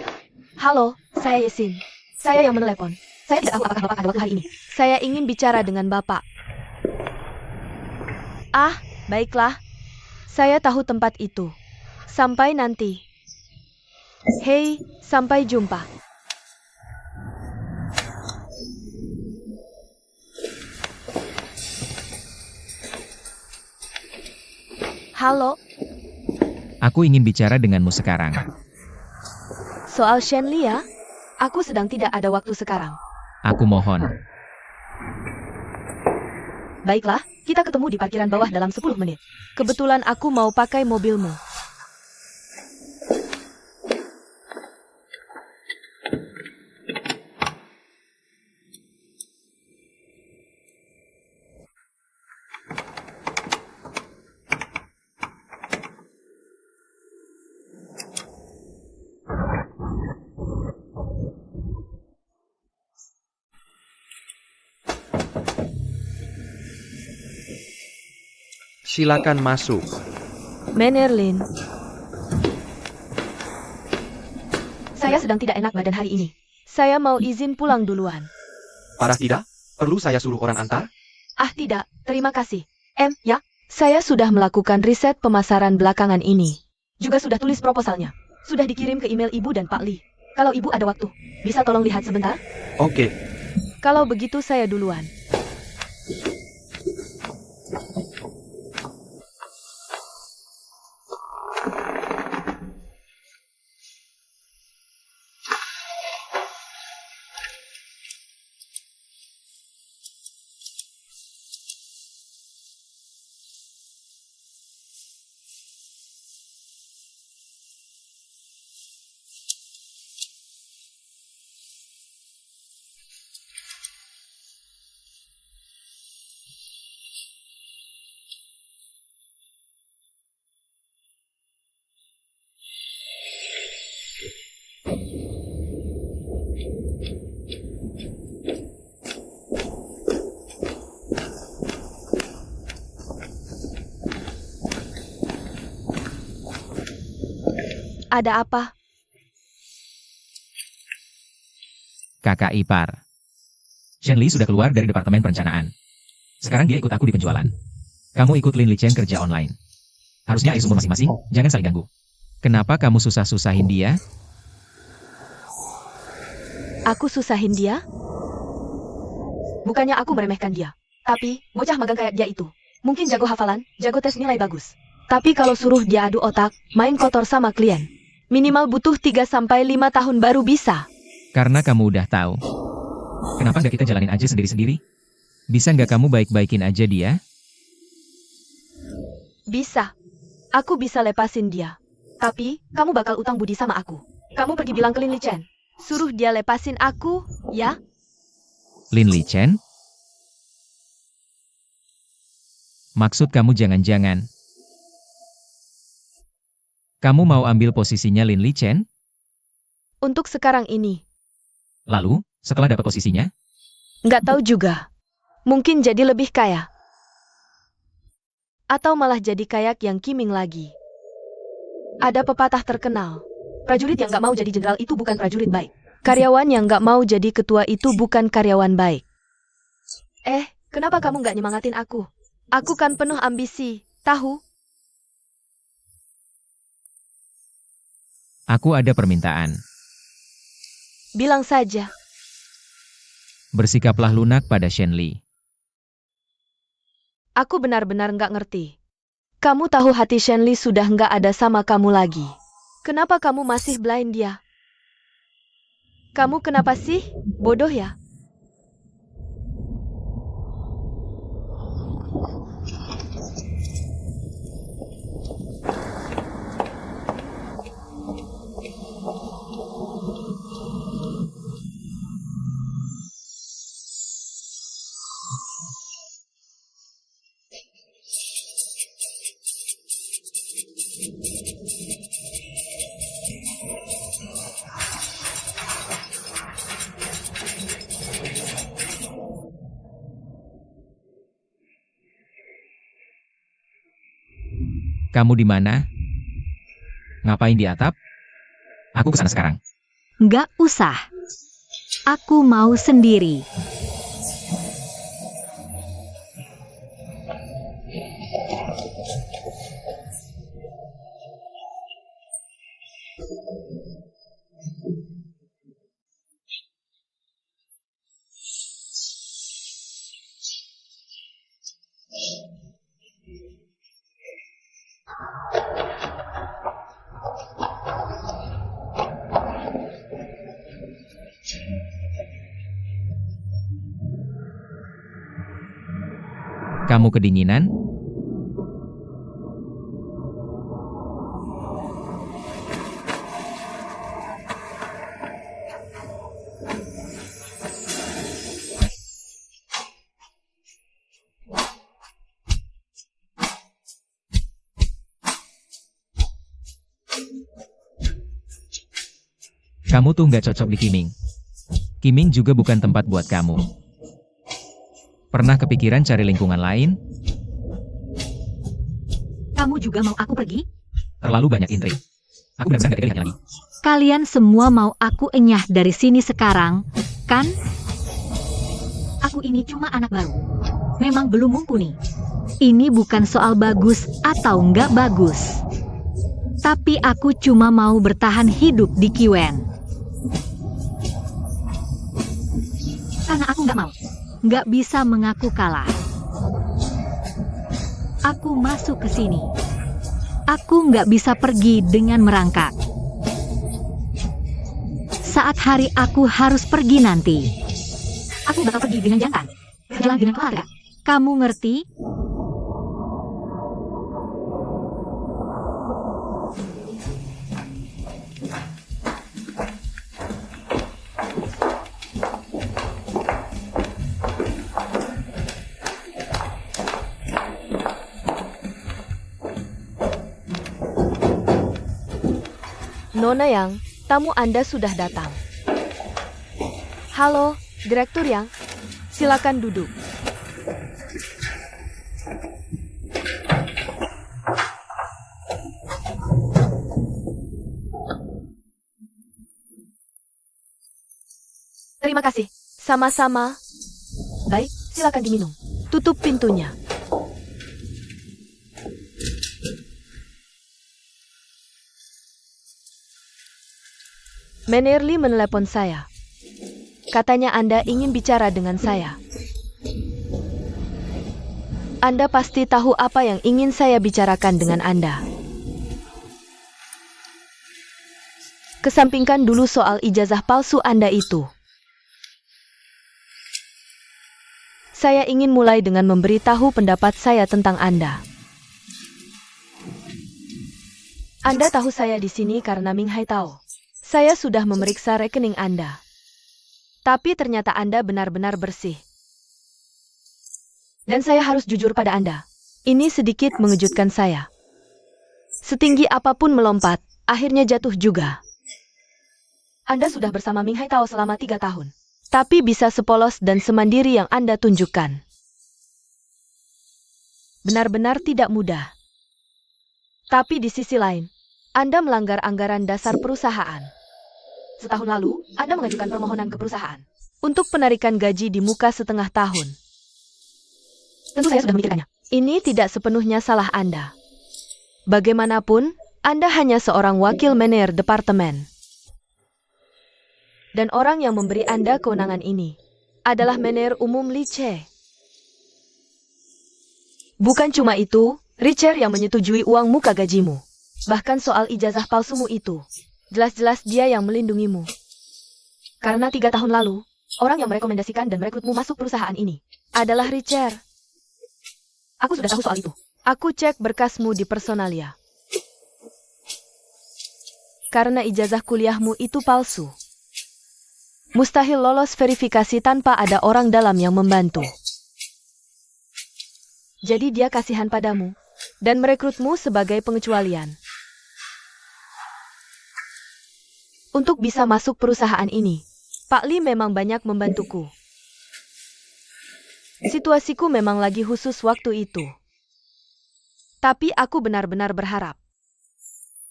Halo, saya Yesin. Saya yang menelepon. Saya tidak tahu apakah Bapak ada waktu hari ini. Saya ingin bicara dengan Bapak. Ah, baiklah. Saya tahu tempat itu. Sampai nanti. Hei, sampai jumpa. Halo, Aku ingin bicara denganmu sekarang. soal Shenli ya? Aku sedang tidak ada waktu sekarang. Aku mohon. Baiklah, kita ketemu di parkiran bawah dalam 10 menit. Kebetulan aku mau pakai mobilmu. Silakan masuk. Menerlin. Saya Saya sedang tidak enak badan hari ini. Saya mau izin pulang duluan. Parah tidak? Perlu saya suruh orang antar? Ah tidak, terima kasih. Ya, saya sudah melakukan riset pemasaran belakangan ini. Juga sudah tulis proposalnya. Sudah dikirim ke email Ibu dan Pak Lee. Kalau Ibu ada waktu, bisa tolong lihat sebentar? Oke. Kalau begitu saya duluan. Ada apa? Kakak ipar. Shen Li sudah keluar dari departemen perencanaan. Sekarang dia ikut aku di penjualan. Kamu ikut Lin Li Chen kerja online. Harusnya air sumur masing-masing, jangan saling ganggu. Kenapa kamu susah-susahin dia? Aku susahin dia? Bukannya aku meremehkan dia. Tapi, bocah magang kayak dia itu. Mungkin jago hafalan, jago tes nilai bagus. Tapi kalau suruh dia adu otak, main kotor sama klien. Minimal butuh 3-5 tahun baru bisa. Karena kamu udah tahu. Kenapa nggak kita jalanin aja sendiri-sendiri? Bisa nggak kamu baik-baikin aja dia? Bisa. Aku bisa lepasin dia. Tapi, kamu bakal utang budi sama aku. Kamu pergi bilang ke Lin Li Chen. Suruh dia lepasin aku, ya? Lin Li Chen? Maksud kamu jangan-jangan kamu mau ambil posisinya Lin Li Chen? Untuk sekarang ini. Lalu, setelah dapat posisinya? Nggak tahu juga. Mungkin jadi lebih kaya. Atau malah jadi kayak yang Kiming lagi. Ada pepatah terkenal. Prajurit yang nggak mau jadi jenderal itu bukan prajurit baik. Karyawan yang nggak mau jadi ketua itu bukan karyawan baik. Kenapa kamu nggak nyemangatin aku? Aku kan penuh ambisi, tahu? Aku ada permintaan. Bilang saja. Bersikaplah lunak pada Shen Li. Aku benar-benar nggak ngerti. Kamu tahu hati Shen Li sudah nggak ada sama kamu lagi. Kenapa kamu masih blind dia? Kamu kenapa sih? Bodoh ya? Kamu di mana? Ngapain di atap? Aku kesana sekarang. Nggak usah. Aku mau sendiri. Kamu kedinginan? Kamu tuh nggak cocok di Kiming. Kiming juga bukan tempat buat kamu. Pernah kepikiran cari lingkungan lain? Kamu juga mau aku pergi? Terlalu banyak intrik. Aku benar-benar gak tega lihatnya lagi. Kalian semua mau aku enyah dari sini sekarang, kan? Aku ini cuma anak baru. Memang belum mumpuni. Ini bukan soal bagus atau nggak bagus. Tapi aku cuma mau bertahan hidup di Kiwen. Karena aku nggak mau. Nggak bisa mengaku kalah. Aku masuk ke sini. Aku nggak bisa pergi dengan merangkak. Saat hari aku harus pergi nanti. Aku bakal pergi dengan jantan. Berjalan dengan keluarga. Kamu ngerti? Nona Yang, tamu Anda sudah datang. Halo, Direktur Yang. Silakan duduk. Terima kasih. Sama-sama. Baik, silakan diminum. Tutup pintunya. Menerli menelepon saya. Katanya Anda ingin bicara dengan saya. Anda pasti tahu apa yang ingin saya bicarakan dengan Anda. Kesampingkan dulu soal ijazah palsu Anda itu. Saya ingin mulai dengan memberitahu pendapat saya tentang Anda. Anda tahu saya di sini karena Ming Hai tahu. Saya sudah memeriksa rekening Anda. Tapi ternyata Anda benar-benar bersih. Dan saya harus jujur pada Anda. Ini sedikit mengejutkan saya. Setinggi apapun melompat, akhirnya jatuh juga. Anda sudah bersama Ming Hai Tao selama 3 tahun. Tapi bisa sepolos dan semandiri yang Anda tunjukkan. Benar-benar tidak mudah. Tapi di sisi lain, Anda melanggar anggaran dasar perusahaan. Setahun lalu, Anda mengajukan permohonan ke perusahaan untuk penarikan gaji di muka setengah tahun. Tentu saya sudah memikirkannya. Ini tidak sepenuhnya salah Anda. Bagaimanapun, Anda hanya seorang wakil manajer departemen. Dan orang yang memberi Anda kewenangan ini adalah manajer umum Li Che. Bukan cuma itu, Richard yang menyetujui uang muka gajimu. Bahkan soal ijazah palsumu itu. Jelas-jelas dia yang melindungimu. Karena 3 tahun lalu, orang yang merekomendasikan dan merekrutmu masuk perusahaan ini adalah Richard. Aku sudah tahu soal itu. Aku cek berkasmu di Personalia. Karena ijazah kuliahmu itu palsu. Mustahil lolos verifikasi tanpa ada orang dalam yang membantu. Jadi dia kasihan padamu dan merekrutmu sebagai pengecualian. Untuk bisa masuk perusahaan ini, Pak Li memang banyak membantuku. Situasiku memang lagi khusus waktu itu. Tapi aku benar-benar berharap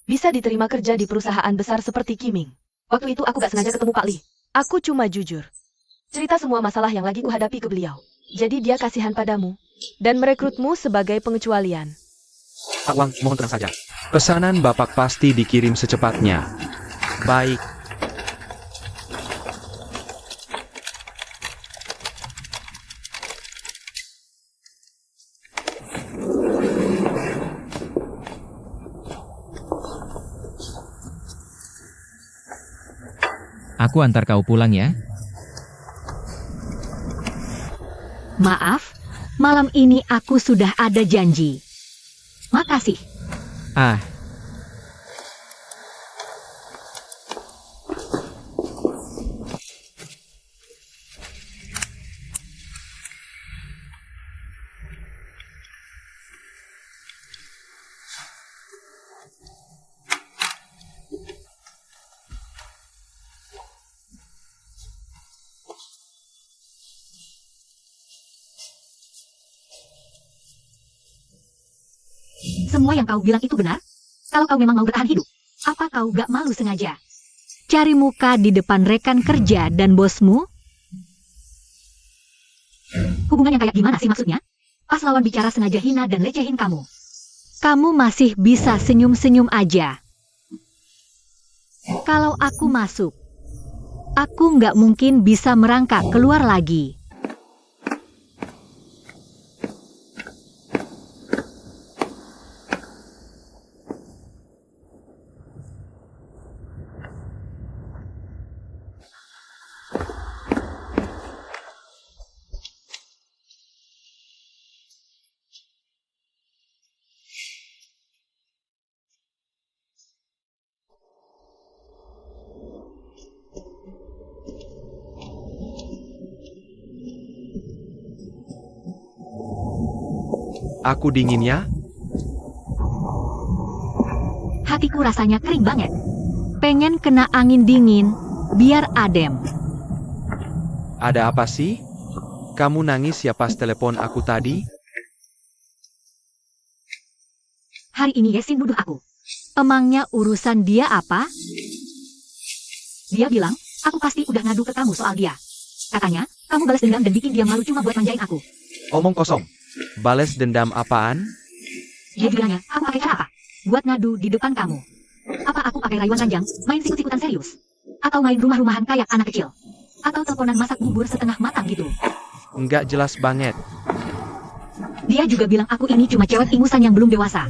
bisa diterima kerja di perusahaan besar seperti Kiming. Waktu itu aku gak sengaja ketemu Pak Li. Aku cuma jujur. Cerita semua masalah yang lagi kuhadapi ke beliau. Jadi dia kasihan padamu dan merekrutmu sebagai pengecualian. Pak Wang, mohon tenang saja. Pesanan Bapak pasti dikirim secepatnya. Baik. Aku antar kau pulang ya. Maaf, malam ini aku sudah ada janji. Makasih. Ah, Semua yang kau bilang itu benar? Kalau kau memang mau bertahan hidup, Apa kau gak malu sengaja? Cari muka di depan rekan kerja dan bosmu? Hubungan yang kayak gimana sih maksudnya? Pas lawan bicara sengaja hina dan lecehin kamu. Kamu masih bisa senyum-senyum aja. Kalau aku masuk, aku nggak mungkin bisa merangkak keluar lagi. Aku dingin ya? Hatiku rasanya kering banget. Pengen kena angin dingin, biar adem. Ada apa sih? Kamu nangis ya pas telepon aku tadi? Hari ini Yesin nuduh aku. Emangnya urusan dia apa? Dia bilang, aku pasti udah ngadu ke kamu soal dia. Katanya, kamu balas dendam dan bikin dia malu cuma buat manjain aku. Omong kosong. Bales dendam apaan? Dia juga nanya, aku pakai cara apa? Buat ngadu di depan kamu. Apa aku pakai rayuan ranjang, main sikut-sikutan serius? Atau main rumah-rumahan kayak anak kecil? Atau teleponan masak bubur setengah matang gitu? Nggak jelas banget. Dia juga bilang aku ini cuma cewek ingusan yang belum dewasa.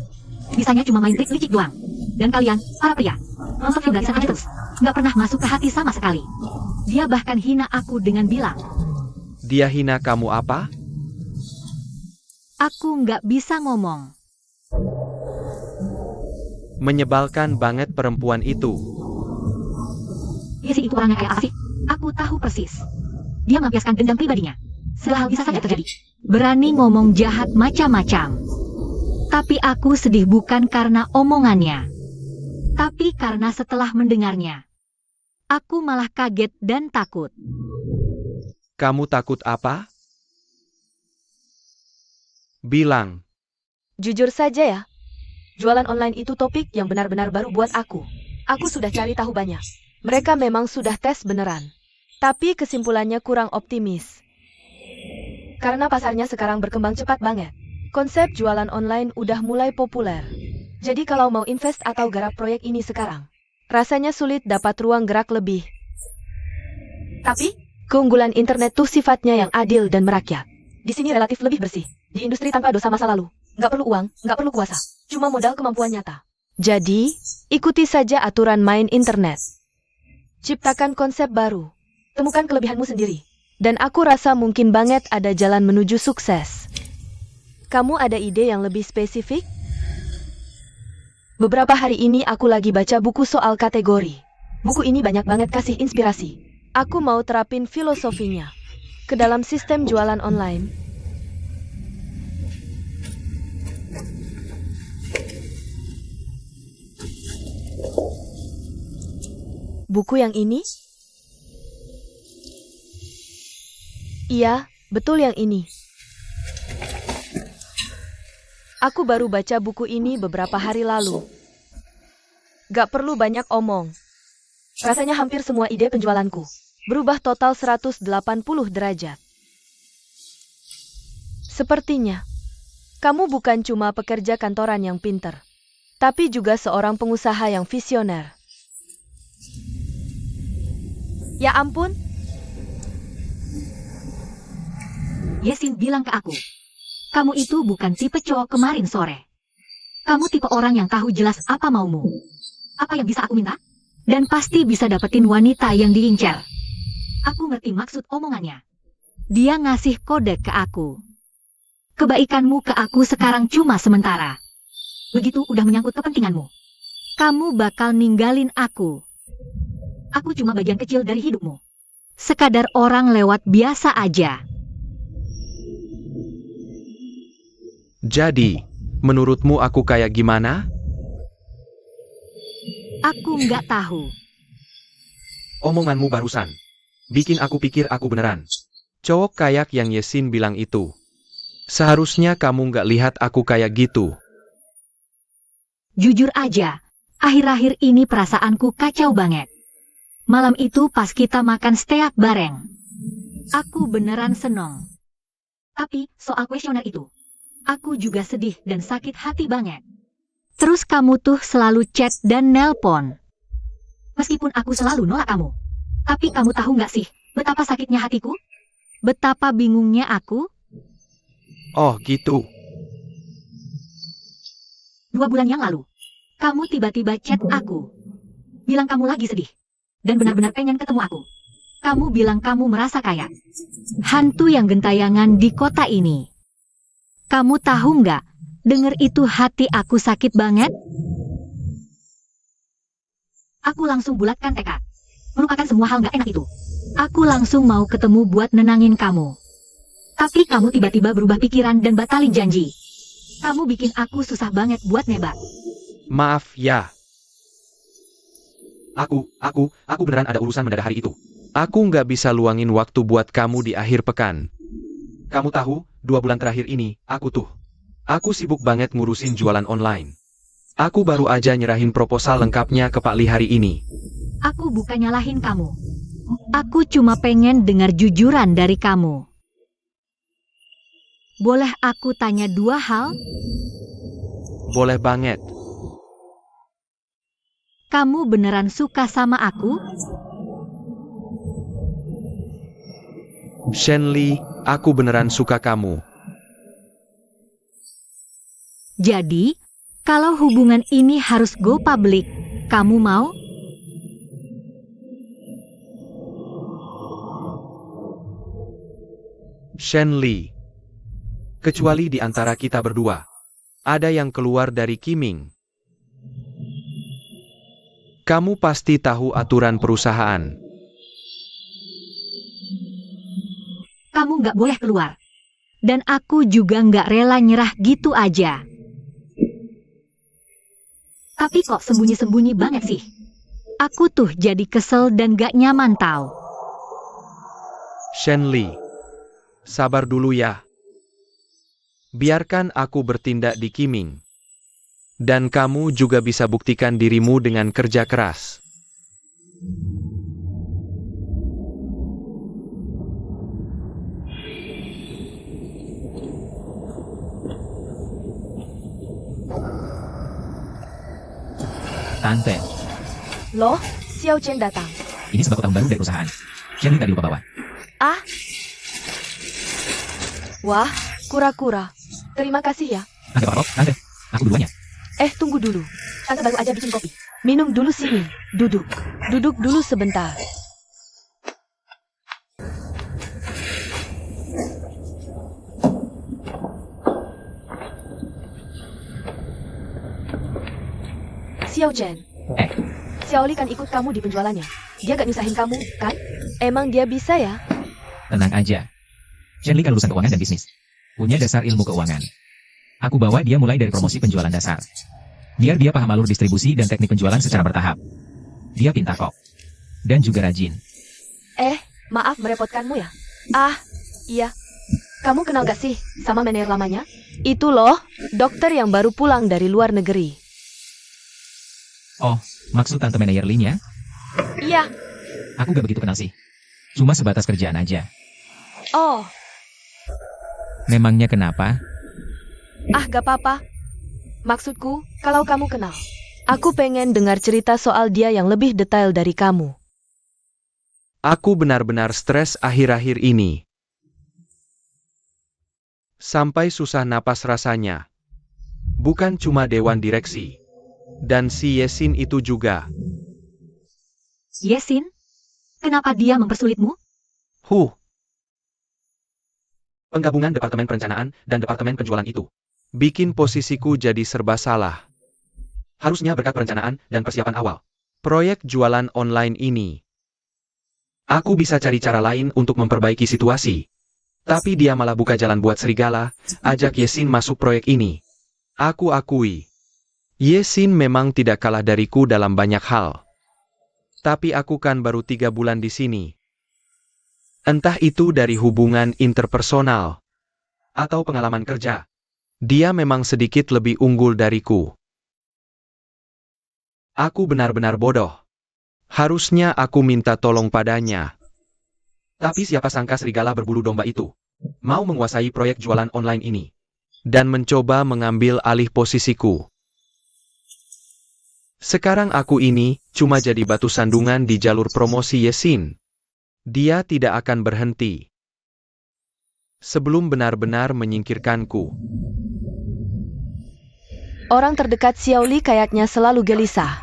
Bisanya cuma main trik licik doang. Dan kalian, para pria, nonton gratisan aja terus. Nggak pernah masuk ke hati sama sekali. Dia bahkan hina aku dengan bilang, Dia hina kamu apa? aku nggak bisa ngomong. Menyebalkan banget perempuan itu. Yesin itu orangnya kayak apa sih? Aku tahu persis. Dia melampiaskan dendam pribadinya. Segala hal bisa saja terjadi. Berani ngomong jahat macam-macam. Tapi aku sedih bukan karena omongannya. Tapi karena setelah mendengarnya. Aku malah kaget dan takut. Kamu takut apa? Bilang. Jujur saja ya, jualan online itu topik yang benar-benar baru buat aku. Aku sudah cari tahu banyak. Mereka memang sudah tes beneran. Tapi kesimpulannya kurang optimis. Karena pasarnya sekarang berkembang cepat banget. Konsep jualan online udah mulai populer. Jadi kalau mau invest atau garap proyek ini sekarang, rasanya sulit dapat ruang gerak lebih. Tapi, keunggulan internet tuh sifatnya yang adil dan merakyat. Di sini relatif lebih bersih. Di industri tanpa dosa masa lalu. Nggak perlu uang, nggak perlu kuasa. Cuma modal kemampuan nyata. Jadi, ikuti saja aturan main internet. Ciptakan konsep baru. Temukan kelebihanmu sendiri. Dan aku rasa mungkin banget ada jalan menuju sukses. Kamu ada ide yang lebih spesifik? Beberapa hari ini aku lagi baca buku soal kategori. Buku ini banyak banget kasih inspirasi. Aku mau terapin filosofinya ke dalam sistem jualan online. Buku yang ini? Iya, betul yang ini. Aku baru baca buku ini beberapa hari lalu. Gak perlu banyak omong. Rasanya hampir semua ide penjualanku berubah total 180 derajat. Sepertinya, kamu bukan cuma pekerja kantoran yang pinter, tapi juga seorang pengusaha yang visioner. Ya ampun, Yesin bilang ke aku, kamu itu bukan tipe cowok kemarin sore. Kamu tipe orang yang tahu jelas apa maumu. Apa yang bisa aku minta? Dan pasti bisa dapetin wanita yang diincar. Aku ngerti maksud omongannya. Dia ngasih kode ke aku. Kebaikanmu ke aku sekarang cuma sementara. Begitu udah menyangkut kepentinganmu, kamu bakal ninggalin aku. Aku cuma bagian kecil dari hidupmu. Sekadar orang lewat biasa aja. Jadi, menurutmu aku kayak gimana? Aku nggak tahu. Omonganmu barusan bikin aku pikir aku beneran cowok kayak yang Yesin bilang itu. Seharusnya kamu nggak lihat aku kayak gitu. Jujur aja, Akhir-akhir ini perasaanku kacau banget. Malam itu pas kita makan steak bareng. Aku beneran seneng. Tapi soal kuesioner itu, aku juga sedih dan sakit hati banget. Terus kamu tuh selalu chat dan nelpon. Meskipun aku selalu nolak kamu. Tapi kamu tahu nggak sih, betapa sakitnya hatiku? Betapa bingungnya aku? Oh gitu. 2 bulan yang lalu, kamu tiba-tiba chat aku. Bilang kamu lagi sedih. Dan benar-benar pengen ketemu aku. Kamu bilang kamu merasa kaya. Hantu yang gentayangan di kota ini. Kamu tahu nggak, denger itu hati aku sakit banget. Aku langsung bulatkan tekad. Melupakan semua hal nggak enak itu. Aku langsung mau ketemu buat nenangin kamu. Tapi kamu tiba-tiba berubah pikiran dan batalin janji. Kamu bikin aku susah banget buat nebak. Maaf ya. Aku beneran ada urusan mendadak hari itu. Aku nggak bisa luangin waktu buat kamu di akhir pekan. Kamu tahu, 2 bulan terakhir ini, aku sibuk banget ngurusin jualan online. Aku baru aja nyerahin proposal lengkapnya ke Pak Li hari ini. Aku bukan nyalahin kamu. Aku cuma pengen dengar jujuran dari kamu. Boleh aku tanya 2 hal? Boleh banget. Kamu beneran suka sama aku? Shenli, aku beneran suka kamu. Jadi, kalau hubungan ini harus go public, kamu mau? Shenli. Kecuali di antara kita berdua. Ada yang keluar dari Kiming. Kamu pasti tahu aturan perusahaan. Kamu nggak boleh keluar. Dan aku juga nggak rela nyerah gitu aja. Tapi kok sembunyi-sembunyi banget sih? Aku tuh jadi kesel dan gak nyaman tau. Shenli. Sabar dulu ya. Biarkan aku bertindak di Kiming. Dan kamu juga bisa buktikan dirimu dengan kerja keras. Tante, Loh, Xiao Chen datang. ini sembako tahun baru dari perusahaan. Shenli tadi lupa bawa. Ah? Wah, kura-kura. Terima kasih ya. Gak apa-apa, Tante. Aku duluan ya. Tunggu dulu. Tante baru aja bikin kopi. Minum dulu sini. Duduk. Duduk dulu sebentar. Xiao Chen. Xiaoli kan ikut kamu di penjualannya. Dia gak nyusahin kamu, kan? Emang dia bisa ya? Tenang aja. Shenli kan lulusan keuangan dan bisnis. Punya dasar ilmu keuangan. Aku bawa dia mulai dari promosi penjualan dasar. Biar dia paham alur distribusi dan teknik penjualan secara bertahap. Dia pintar kok. Dan juga rajin. Maaf merepotkanmu ya? Ah, iya. Kamu kenal gak sih sama manajer lamanya? Itu loh, dokter yang baru pulang dari luar negeri. Oh, maksud Tante Manajer Lin ya? Iya. Aku gak begitu kenal sih. Cuma sebatas kerjaan aja. Oh, Memangnya kenapa? gak apa-apa. Maksudku, kalau kamu kenal. Aku pengen dengar cerita soal dia yang lebih detail dari kamu. Aku benar-benar stres akhir-akhir ini. Sampai susah napas rasanya. Bukan cuma dewan direksi. Dan si Yesin itu juga. Yesin? Kenapa dia mempersulitmu? Penggabungan Departemen Perencanaan dan Departemen Penjualan itu bikin posisiku jadi serba salah. Harusnya berkat perencanaan dan persiapan awal proyek jualan online ini, aku bisa cari cara lain untuk memperbaiki situasi. Tapi dia malah buka jalan buat serigala, ajak Yesin masuk proyek ini. Aku akui, Yesin memang tidak kalah dariku dalam banyak hal. Tapi aku kan baru 3 bulan di sini. Entah itu dari hubungan interpersonal atau pengalaman kerja, dia memang sedikit lebih unggul dariku. Aku benar-benar bodoh. Harusnya aku minta tolong padanya. Tapi siapa sangka serigala berbulu domba itu mau menguasai proyek jualan online ini dan mencoba mengambil alih posisiku. Sekarang aku ini cuma jadi batu sandungan di jalur promosi Yesin. Dia tidak akan berhenti sebelum benar-benar menyingkirkanku. Orang terdekat Xiao Li kayaknya selalu gelisah.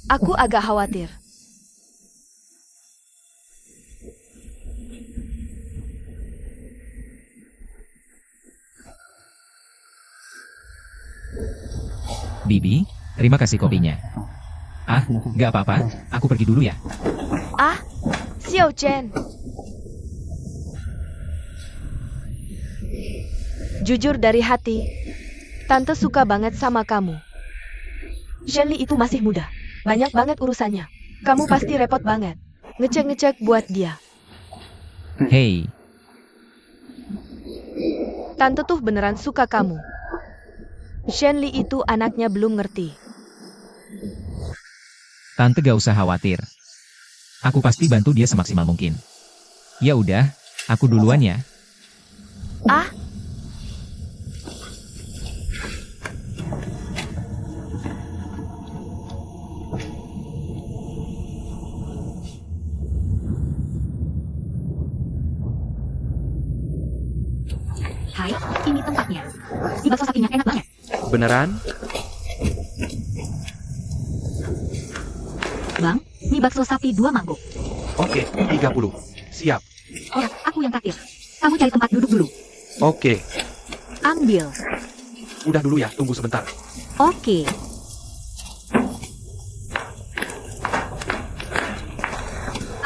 Aku agak khawatir. Bibi, terima kasih kopinya. Ah, nggak apa-apa, aku pergi dulu ya. Ah, Xiao Chen. Jujur dari hati, Tante suka banget sama kamu. Shenli itu masih muda, banyak banget urusannya. Kamu pasti repot banget. Ngecek-ngecek buat dia. Hei, Tante tuh beneran suka kamu. Shenli itu anaknya belum ngerti. Tante gak usah khawatir. Aku pasti bantu dia semaksimal mungkin. Ya udah, aku duluan ya. Ah, Hai, ini tempatnya. Di bakso sapinya enak banget. Beneran? Bang, mie bakso sapi 2 mangkuk. Oke, 30. Siap. Ya, aku yang traktir. Kamu cari tempat duduk dulu. Oke. Ambil. Udah dulu ya, tunggu sebentar. Oke.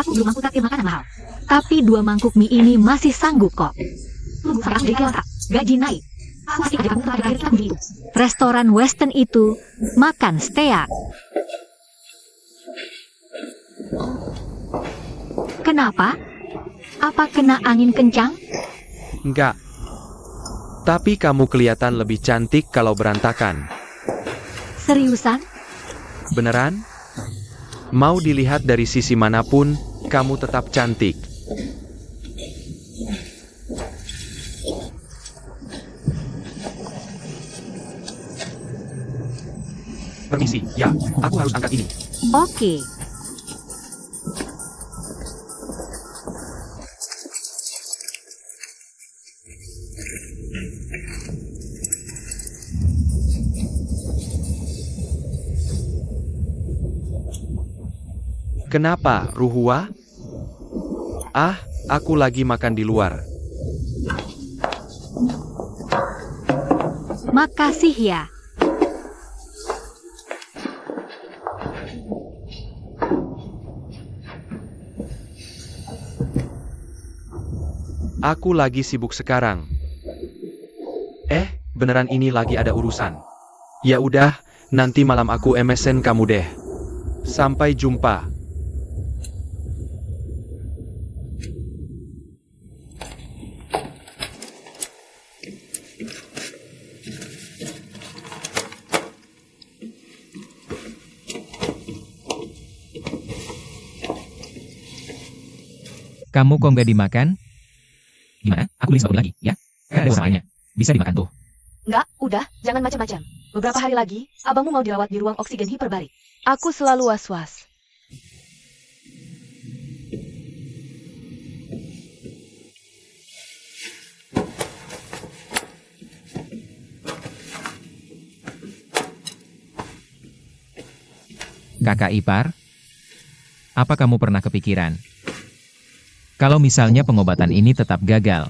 Aku belum mampu traktir makanan mahal. Tapi 2 mangkuk mie ini masih sanggup kok. Tunggu sampai aku jadi dewasa. Gaji naik. Aku pasti kerja kamu terakhir kita kunjungi itu. Restoran Western itu makan steak. Kenapa? Apa kena angin kencang? Enggak. Tapi kamu kelihatan lebih cantik kalau berantakan. Seriusan? Beneran? Mau dilihat dari sisi manapun, kamu tetap cantik. Permisi, ya, aku harus angkat ini. Oke. Kenapa, Ruhua? Ah, aku lagi makan di luar. Makasih ya. Aku lagi sibuk sekarang. Beneran ini lagi ada urusan. Ya udah, nanti malam aku MSN kamu deh. Sampai jumpa. Kamu kok nggak dimakan? Gimana? Aku beli 10 lagi, ya? Kan ada usaha lainnya. Bisa dimakan tuh. enggak, udah, jangan macam-macam. Beberapa hari lagi, abangmu mau dirawat di ruang oksigen hiperbarik. Aku selalu was-was. Kakak ipar, apa kamu pernah kepikiran? Kalau misalnya pengobatan ini tetap gagal,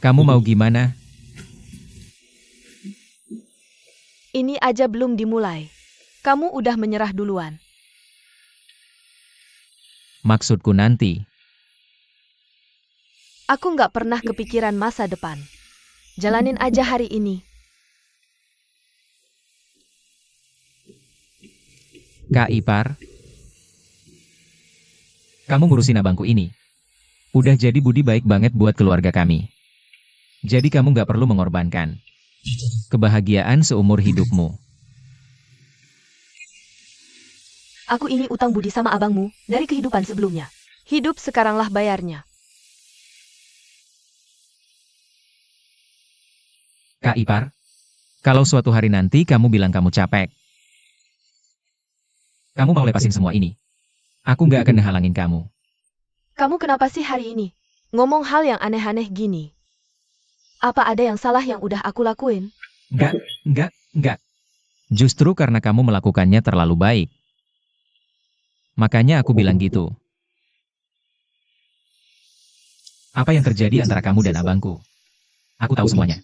kamu mau gimana? Ini aja belum dimulai. Kamu udah menyerah duluan. Maksudku nanti. Aku nggak pernah kepikiran masa depan. Jalanin aja hari ini. Kak ipar, kamu ngurusin abangku ini. Udah jadi budi baik banget buat keluarga kami. Jadi kamu nggak perlu mengorbankan kebahagiaan seumur hidupmu. Aku ini utang budi sama abangmu dari kehidupan sebelumnya. Hidup sekaranglah bayarnya. Kak Ipar, kalau suatu hari nanti kamu bilang kamu capek, kamu mau lepasin semua ini, aku nggak akan ngehalangin kamu. Kamu kenapa sih hari ini ngomong hal yang aneh-aneh gini? Apa ada yang salah yang udah aku lakuin? Enggak. Justru karena kamu melakukannya terlalu baik. Makanya aku bilang gitu. Apa yang terjadi antara kamu dan abangku? Aku tahu semuanya.